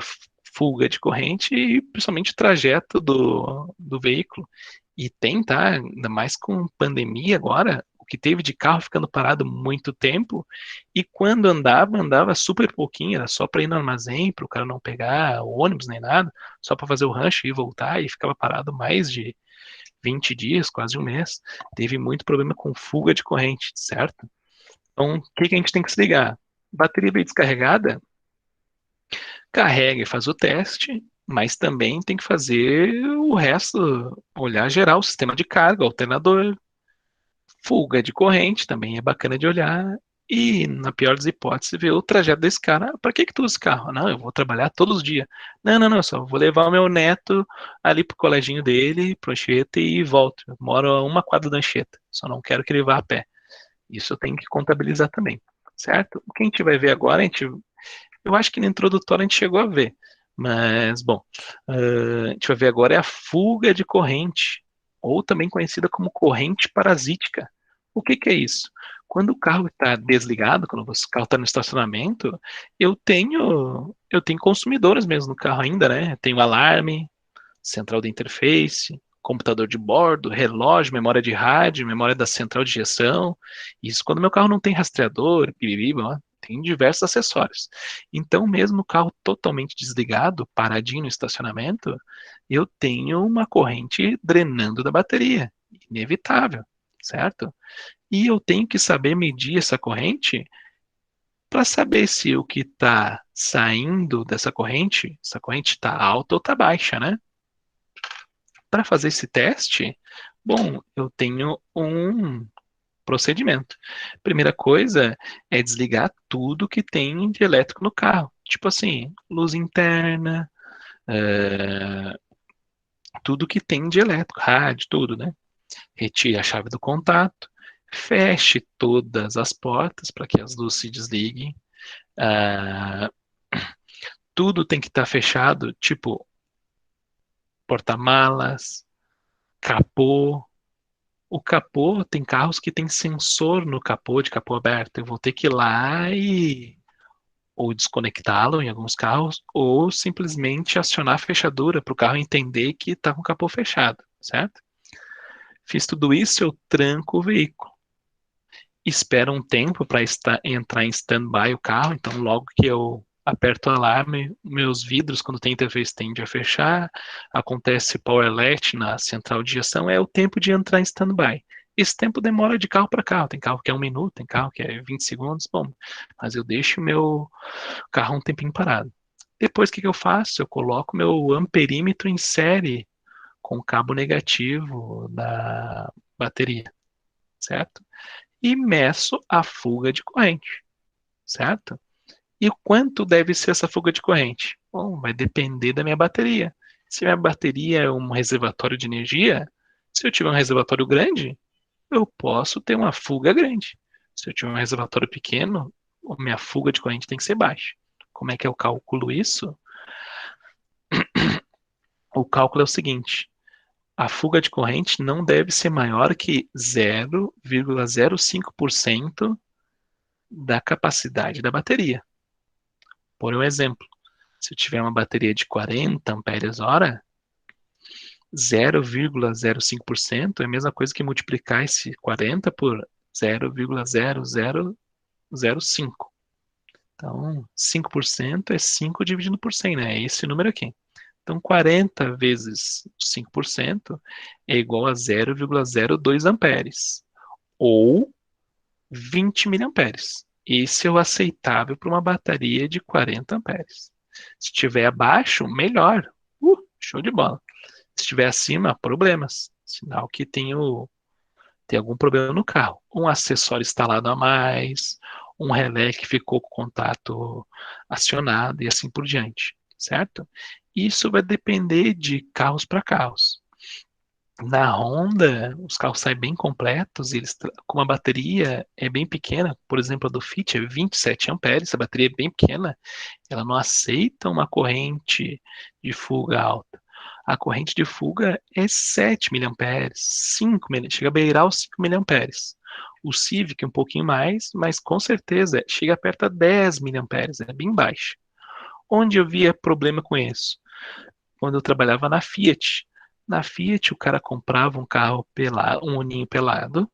fuga de corrente e principalmente o trajeto do veículo. E tem, tá? Ainda mais com pandemia agora, o que teve de carro ficando parado muito tempo, e quando andava super pouquinho, era só para ir no armazém, para o cara não pegar o ônibus nem nada, só para fazer o rancho e voltar, e ficava parado mais de 20 dias, quase um mês. Teve muito problema com fuga de corrente, certo? Então, o que a gente tem que se ligar? Bateria bem descarregada, carrega e faz o teste, mas também tem que fazer o resto, olhar geral, sistema de carga, alternador, fuga de corrente, também é bacana de olhar. E, na pior das hipóteses, ver o trajeto desse cara. Para que tu usa esse carro? Não, eu vou trabalhar todos os dias. Não, só vou levar o meu neto ali pro coleginho dele, pro Anchieta e volto. Eu moro a 1 quadra da Anchieta, só não quero que ele vá a pé. Isso eu tenho que contabilizar também, certo? O que a gente vai ver agora, eu acho que no introdutório a gente chegou a ver, mas, bom, a gente vai ver agora é a fuga de corrente, ou também conhecida como corrente parasítica. O que é isso? Quando o carro está desligado, quando o carro está no estacionamento, eu tenho consumidores mesmo no carro ainda, né? Tenho alarme, central de interface, computador de bordo, relógio, memória de rádio, memória da central de injeção. Isso quando meu carro não tem rastreador, piriri, ó, tem diversos acessórios. Então, mesmo o carro totalmente desligado, paradinho no estacionamento, eu tenho uma corrente drenando da bateria. Inevitável, certo? E eu tenho que saber medir essa corrente para saber se o que está saindo dessa corrente, essa corrente está alta ou está baixa, né? Para fazer esse teste, bom, eu tenho um procedimento. Primeira coisa é desligar tudo que tem de elétrico no carro. Tipo assim, luz interna, tudo que tem de elétrico, rádio, tudo, né? Retire a chave do contato, feche todas as portas para que as luzes se desliguem. Ah, tudo tem que estar fechado, tipo porta-malas, capô. O capô, tem carros que tem sensor no capô, de capô aberto. Eu vou ter que ir lá e ou desconectá-lo em alguns carros, ou simplesmente acionar a fechadura para o carro entender que está com o capô fechado, certo? Fiz tudo isso, eu tranco o veículo. Espero um tempo para entrar em stand-by o carro, então logo que eu aperto o alarme, meus vidros, quando tem interface, tende a fechar, acontece power latch na central de injeção, é o tempo de entrar em stand-by. Esse tempo demora de carro para carro, tem carro que é 1 minuto, tem carro que é 20 segundos, bom, mas eu deixo o meu carro um tempinho parado. Depois, o que eu faço? Eu coloco meu amperímetro em série com o cabo negativo da bateria, certo? E meço a fuga de corrente, certo? E o quanto deve ser essa fuga de corrente? Bom, vai depender da minha bateria. Se minha bateria é um reservatório de energia, se eu tiver um reservatório grande, eu posso ter uma fuga grande. Se eu tiver um reservatório pequeno, a minha fuga de corrente tem que ser baixa. Como é que eu calculo isso? O cálculo é o seguinte: a fuga de corrente não deve ser maior que 0,05% da capacidade da bateria. Por um exemplo, se eu tiver uma bateria de 40 amperes-hora, 0,05% é a mesma coisa que multiplicar esse 40 por 0,0005. Então, 5% é 5 dividido por 100, né? É esse número aqui. Então, 40 vezes 5% é igual a 0,02 amperes, ou 20 miliamperes. Esse é o aceitável para uma bateria de 40 amperes. Se estiver abaixo, melhor. Show de bola. Se estiver acima, problemas. Sinal que tem algum problema no carro. Um acessório instalado a mais, um relé que ficou com o contato acionado e assim por diante, certo? Isso vai depender de carros para carros. Na Honda, os carros saem bem completos, e eles com uma bateria é bem pequena, por exemplo, a do Fit é 27 amperes, a bateria é bem pequena, ela não aceita uma corrente de fuga alta. A corrente de fuga é 7 miliamperes, 5 chega a beirar os 5 miliamperes. O Civic um pouquinho mais, mas com certeza chega perto a 10 miliamperes, é bem baixo. Onde eu via problema com isso? Quando eu trabalhava na Fiat. Na Fiat, o cara comprava um carro pelado, um uninho pelado,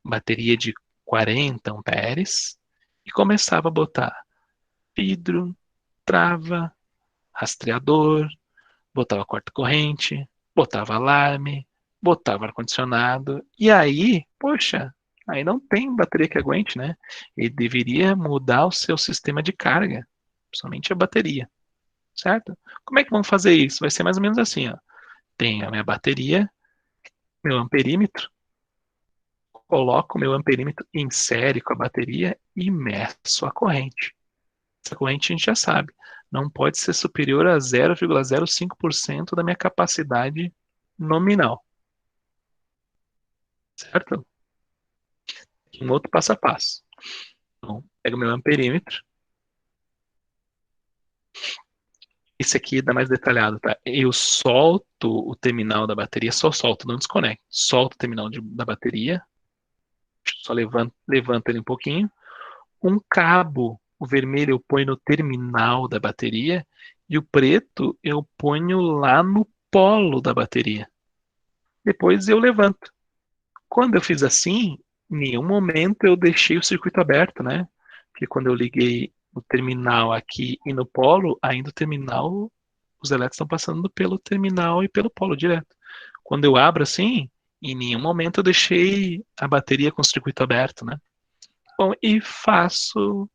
bateria de 40 amperes, e começava a botar vidro, trava, rastreador, botava corta-corrente, botava alarme, botava ar-condicionado, e aí, poxa, aí não tem bateria que aguente, né? Ele deveria mudar o seu sistema de carga, principalmente a bateria, certo? Como é que vamos fazer isso? Vai ser mais ou menos assim, ó. Tem a minha bateria, meu amperímetro, coloco o meu amperímetro em série com a bateria e meço a corrente. Essa corrente a gente já sabe, não pode ser superior a 0,05% da minha capacidade nominal. Certo? Um outro passo a passo. Então, pego o meu amperímetro. Esse aqui dá mais detalhado, tá? Eu solto o terminal da bateria, só solto, não desconecto. Solto o terminal da bateria, só levanto ele um pouquinho. Um cabo, o vermelho eu ponho no terminal da bateria e o preto eu ponho lá no polo da bateria. depois eu levanto. Quando eu fiz assim, em nenhum momento eu deixei o circuito aberto, né? Porque quando eu liguei no terminal aqui e no polo, ainda o terminal, os elétrons estão passando pelo terminal e pelo polo direto. Quando eu abro assim, em nenhum momento eu deixei a bateria com o circuito aberto, né? Bom, e faço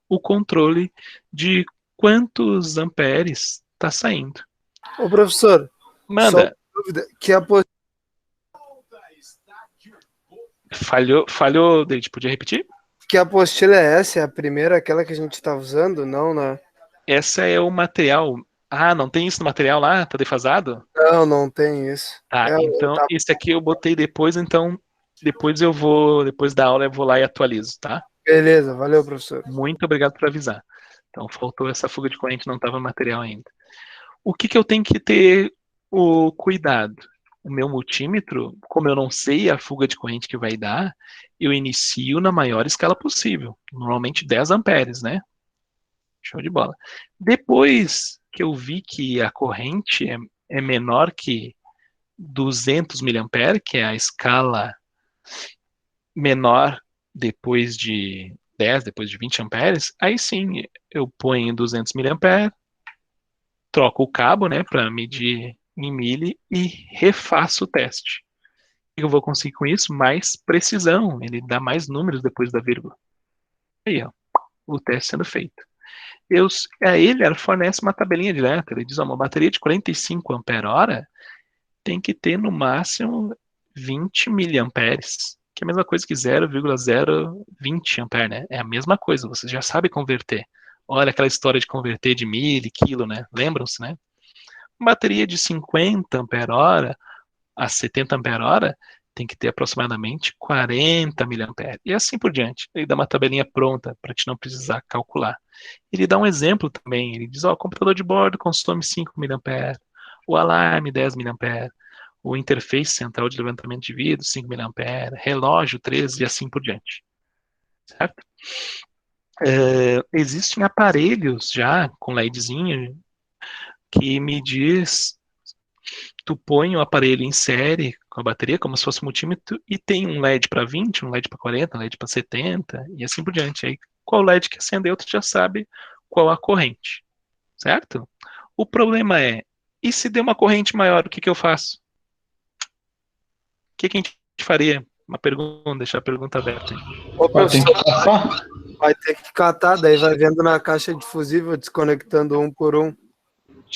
o controle de quantos amperes está saindo. Ô, professor, só uma Manda. dúvida, que apostila Falhou, David, podia repetir? é essa? É a primeira, aquela que a gente tá usando? Não, né? Essa é o material. Ah, não tem isso no material lá? Tá defasado? Não, não tem isso. Tá, então Tá, esse aqui eu botei depois, então depois da aula eu vou lá e atualizo, tá? beleza, valeu, professor. Muito obrigado por avisar. Então faltou essa fuga de corrente, não estava no material ainda. O que que eu tenho que ter o cuidado? O meu multímetro, como eu não sei a fuga de corrente que vai dar, eu inicio na maior escala possível, normalmente 10 amperes, né? Show de bola. Depois que eu vi que a corrente é menor que 200 miliamperes, que é a escala menor depois de 10, depois de 20 amperes, aí sim eu ponho 200 miliamperes, troco o cabo, né, para medir em mili e refaço o teste. Eu vou conseguir com isso mais precisão, ele dá mais números depois da vírgula. Aí, ó, o teste sendo feito. Ele fornece uma tabelinha direta, ele diz, ó, uma bateria de 45 ampere-hora tem que ter no máximo 20 miliamperes, que é a mesma coisa que 0,020 ampere, né? É a mesma coisa, você já sabe converter. Olha aquela história de converter de mili, quilo, né? Lembram-se, né? Uma bateria de 50 ampere-hora a 70 ampere-hora tem que ter aproximadamente 40 miliamperes. E assim por diante. Ele dá uma tabelinha pronta para te não precisar calcular. Ele dá um exemplo também. Ele diz, ó, o computador de bordo consome 5 miliamperes, o alarme 10 miliamperes, o interface central de levantamento de vidro 5 miliamperes, relógio 13 e assim por diante. Certo? Existem aparelhos já com LEDzinho que me diz, tu põe o aparelho em série com a bateria, como se fosse um multímetro, e tem um LED para 20, um LED para 40, um LED para 70, e assim por diante. Aí, qual LED que acendeu, tu já sabe qual a corrente, certo? O problema é, e se der uma corrente maior, o que que eu faço? O que que a gente faria? Uma pergunta, deixar a pergunta aberta aí. Ô, Vai ter professor, que catar. vai ter que catar, daí vai vendo na caixa de fusível, desconectando um por um.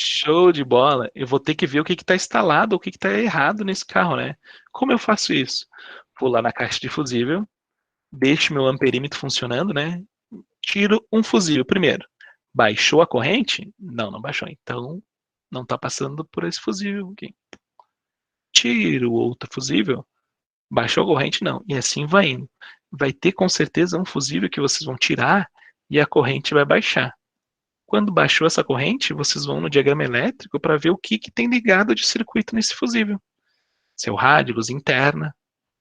Show de bola. Eu vou ter que ver o que está instalado, o que está errado nesse carro, né? Como eu faço isso? Vou lá na caixa de fusível, deixo meu amperímetro funcionando, né? Tiro um fusível primeiro. Baixou a corrente? Não, não baixou. Então, não está passando por esse fusível aqui. Tiro outro fusível. Baixou a corrente? Não. E assim vai indo. Vai ter com certeza um fusível que vocês vão tirar e a corrente vai baixar. Quando baixou essa corrente, vocês vão no diagrama elétrico para ver o que tem ligado de circuito nesse fusível. Seu rádio, luz interna,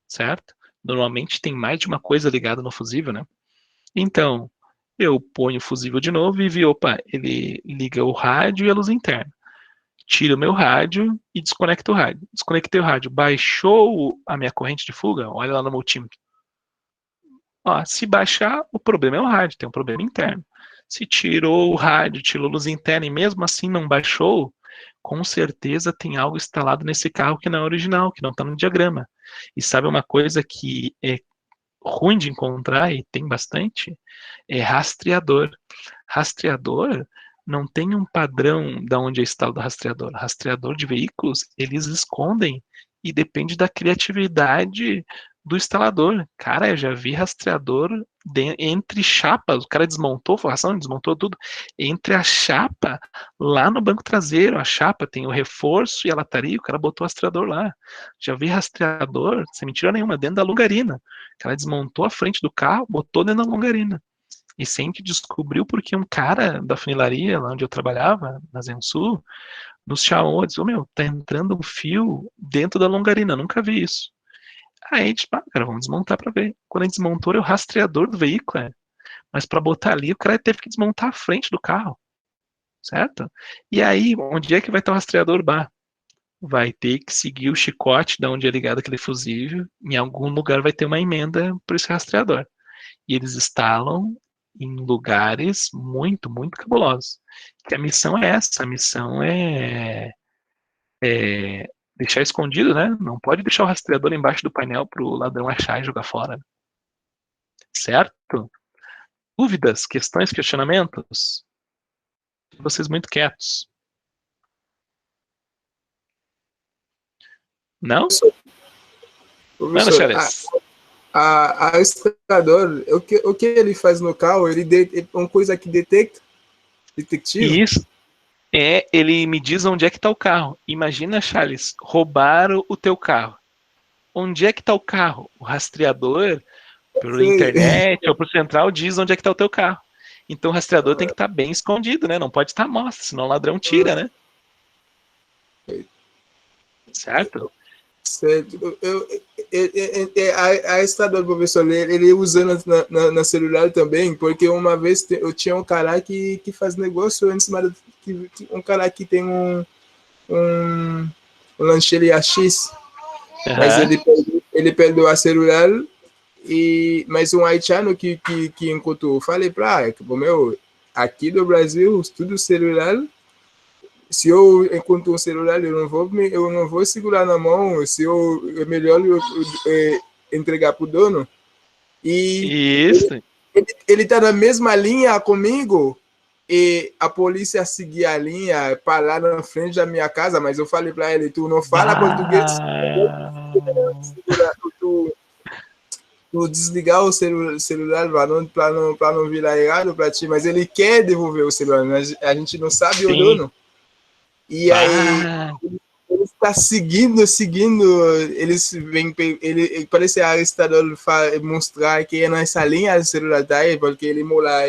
certo? Normalmente tem mais de uma coisa ligada no fusível, né? Então, eu ponho o fusível de novo e vi, opa, ele liga o rádio e a luz interna. Tiro o meu rádio e desconecto o rádio. Desconectei o rádio. Baixou a minha corrente de fuga? Olha lá no multímetro. Ó, se baixar, o problema é o rádio, tem um problema interno. Se tirou o rádio, tirou a luz interna e mesmo assim não baixou, com certeza tem algo instalado nesse carro que não é original, que não está no diagrama. E sabe uma coisa que é ruim de encontrar e tem bastante? É rastreador. Rastreador não tem um padrão de onde é instalado o rastreador. Rastreador de veículos, eles escondem e depende da criatividade do instalador. Cara, eu já vi rastreador entre chapas, o cara desmontou forração, desmontou tudo, entre a chapa lá no banco traseiro, a chapa tem o reforço e a lataria, o cara botou o rastreador lá. Já vi rastreador, sem mentira nenhuma, dentro da longarina. O cara desmontou a frente do carro, botou dentro da longarina. E sempre descobriu porque um cara da funilaria, lá onde eu trabalhava, na Zensul, nos chamou e disse, meu, tá entrando um fio dentro da longarina, nunca vi isso. Aí a gente, cara, vamos desmontar pra ver. Quando a gente desmontou, era o rastreador do veículo, mas para botar ali, o cara teve que desmontar a frente do carro, certo? E aí, onde é que vai estar o rastreador bar? vai ter que seguir o chicote de onde é ligado aquele fusível. Em algum lugar vai ter uma emenda para esse rastreador. E eles instalam em lugares muito, muito cabulosos. Que a missão é essa, a missão é deixar escondido, né? Não pode deixar o rastreador embaixo do painel para o ladrão achar e jogar fora. Certo? Dúvidas, questões, questionamentos? Vocês muito quietos. Não? Manda, Professor, Charles. a estrador, o que ele faz no carro? É uma coisa que detecta? Detetivo? Isso. Ele me diz onde é que está o carro. Imagina, Charles, roubaram o teu carro. Onde é que está o carro? O rastreador, pela Sei. internet ou por central, diz onde é que está o teu carro. Então o rastreador tem que estar bem escondido, né? Não pode estar à mostra, senão o ladrão tira, né? Certo? Certo. A estrador, professor, ele usando na celular também, porque uma vez eu tinha um cara que faz negócio em cima um cara que tem um lancheria X, mas ele perdeu a celular e mais um haitiano que encontrou. Falei para meu, aqui do Brasil, tudo celular. Se eu encontro um celular, eu não vou segurar na mão. É melhor entregar para o dono. E Isso. ele tá na mesma linha comigo. E a polícia seguia a linha, parar na frente da minha casa, mas eu falei para ele, tu não fala português, tu desligar o celular para não virar errado para ti, mas ele quer devolver o celular, mas a gente não sabe o dono. E aí ele está seguindo, eles vêm, ele parece a estador mostrar que é nessa linha do celular daí, porque ele mola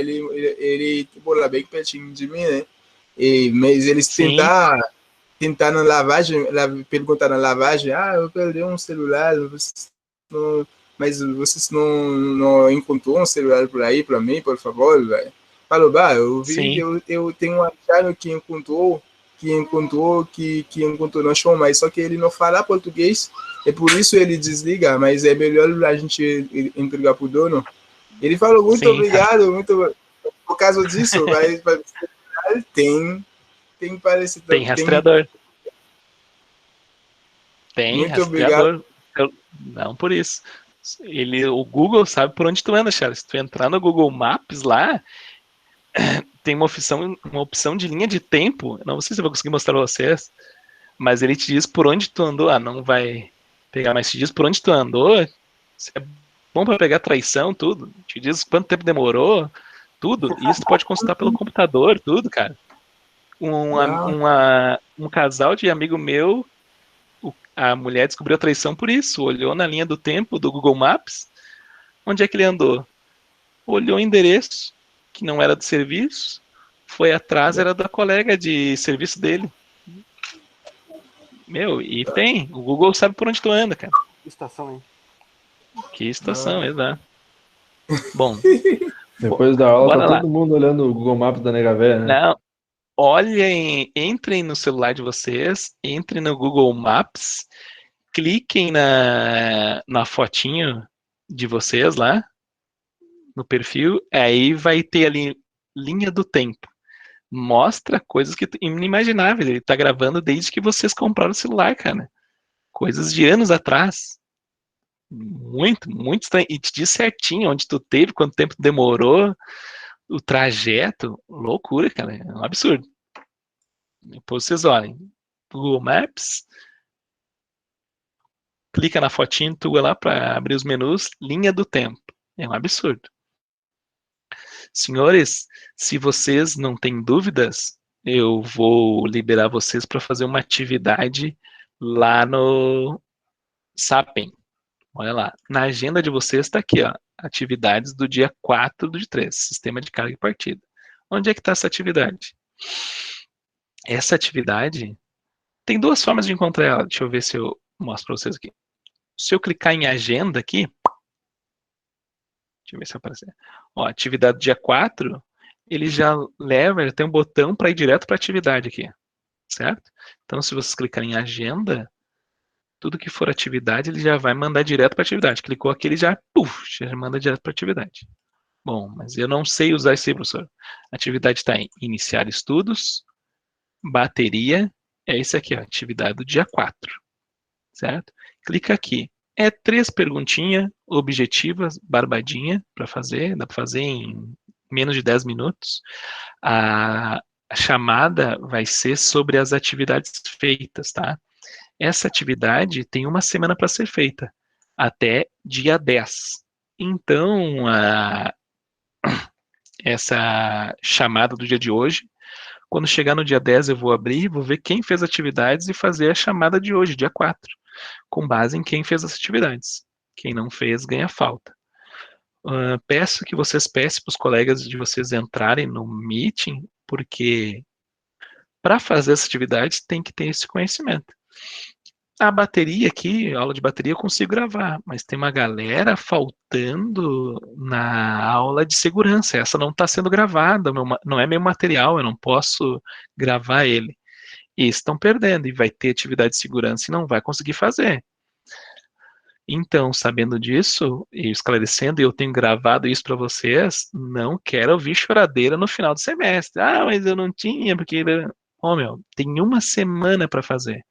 bem pertinho de mim, né? Mas eles tentar na lavagem, perguntar na lavagem, eu perdi um celular, mas vocês não encontrou um celular por aí para mim, por favor, velho? Falou, eu vi, eu tenho um achado que encontrou no chão, mas só que ele não fala português, é por isso ele desliga, mas é melhor a gente entregar pro dono. Ele falou, muito obrigado, por causa disso, vai tem parecido. Tem rastreador. Tem muito rastreador. Obrigado. Não por isso. O Google sabe por onde tu anda, Charles. Se tu entrar no Google Maps lá, tem uma opção de linha de tempo. Não sei se eu vou conseguir mostrar pra vocês, mas ele te diz por onde tu andou. Não vai pegar, mas te diz por onde tu andou. Se é bom para pegar traição, tudo. Te diz quanto tempo demorou, tudo. E isso tu pode consultar pelo computador, tudo, cara. Um casal de amigo meu, a mulher descobriu a traição por isso. Olhou na linha do tempo do Google Maps. Onde é que ele andou? Olhou o endereço, que não era do serviço, foi atrás, era da colega de serviço dele. Meu, e tem. O Google sabe por onde tu anda, cara. Que estação, hein? Que estação, exato. Bom. Depois da aula, tá lá. todo mundo olhando o Google Maps da Nega Véia, né? Não. Olhem, entrem no celular de vocês, entrem no Google Maps, cliquem na fotinho de vocês lá, no perfil, aí vai ter ali linha do tempo. Mostra coisas que inimagináveis. Ele tá gravando desde que vocês compraram o celular, cara. Coisas de anos atrás. Muito, muito estranho. E te diz certinho onde tu teve, quanto tempo demorou, o trajeto. Loucura, cara. É um absurdo. Depois vocês olhem. Google Maps. Clica na fotinho tua lá para abrir os menus. Linha do tempo. É um absurdo. Senhores, se vocês não têm dúvidas, eu vou liberar vocês para fazer uma atividade lá no Sapem. Olha lá, na agenda de vocês está aqui, ó, atividades do dia 4/3, sistema de carga e partida. Onde é que está essa atividade? Essa atividade tem duas formas de encontrar ela. Deixa eu ver se eu mostro para vocês aqui. Se eu clicar em agenda aqui, deixa eu ver se aparecer. Ó, atividade dia 4, ele já leva, ele tem um botão para ir direto para a atividade aqui. certo? Então, se vocês clicarem em agenda, tudo que for atividade, ele já vai mandar direto para atividade. Clicou aqui, ele já manda direto para atividade. Bom, mas eu não sei usar esse aí, professor. A atividade está em iniciar estudos, bateria, é esse aqui, ó, atividade do dia 4, certo? Clica aqui. É 3 perguntinhas objetivas, barbadinha, para fazer, dá para fazer em menos de 10 minutos. A chamada vai ser sobre as atividades feitas, tá? Essa atividade tem uma semana para ser feita, até dia 10. Então, essa chamada do dia de hoje, quando chegar no dia 10 eu vou abrir, vou ver quem fez atividades e fazer a chamada de hoje, dia 4, com base em quem fez as atividades. Quem não fez, ganha falta. Peço que vocês peçam para os colegas de vocês entrarem no meeting, porque para fazer essa atividade tem que ter esse conhecimento. A bateria aqui, aula de bateria, eu consigo gravar, mas tem uma galera faltando na aula de segurança. Essa não está sendo gravada, não é meu material, eu não posso gravar ele. E estão perdendo, e vai ter atividade de segurança e não vai conseguir fazer. Então, sabendo disso e esclarecendo, e eu tenho gravado isso para vocês, não quero ouvir choradeira no final do semestre. Ah, mas eu não tinha, porque... Oh, meu, tem uma semana para fazer.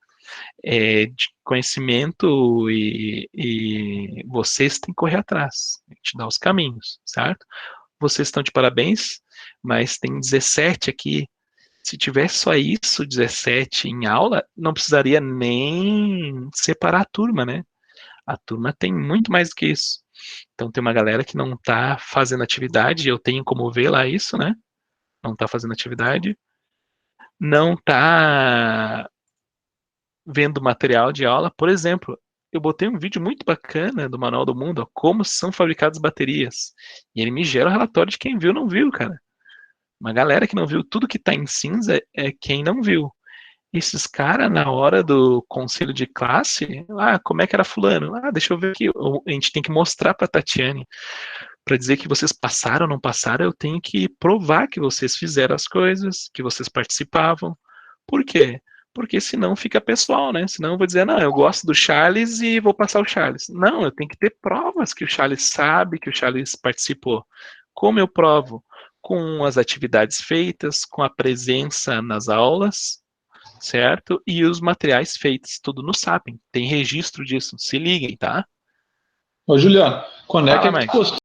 De conhecimento e vocês têm que correr atrás, te dar os caminhos, certo? Vocês estão de parabéns, mas tem 17 aqui. Se tivesse só isso, 17 em aula, não precisaria nem separar a turma, né? A turma tem muito mais do que isso. Então tem uma galera que não está fazendo atividade, eu tenho como ver lá isso, né? Não está fazendo atividade, não está vendo material de aula. Por exemplo, eu botei um vídeo muito bacana do Manual do Mundo, ó, como são fabricadas baterias. E ele me gera o relatório de quem viu não viu, cara. Uma galera que não viu tudo que tá em cinza é quem não viu. Esses caras, na hora do conselho de classe, como é que era fulano? Deixa eu ver aqui. A gente tem que mostrar pra Tatiane. Para dizer que vocês passaram ou não passaram, eu tenho que provar que vocês fizeram as coisas, que vocês participavam. Por quê? Porque senão fica pessoal, né? Senão eu vou dizer, não, eu gosto do Charles e vou passar o Charles. Não, eu tenho que ter provas que o Charles sabe, que o Charles participou. Como eu provo? Com as atividades feitas, com a presença nas aulas, certo? E os materiais feitos, tudo no Sapien. Tem registro disso, se liguem, tá? Ô, Juliano, quando é que Fala, tu Mike. postou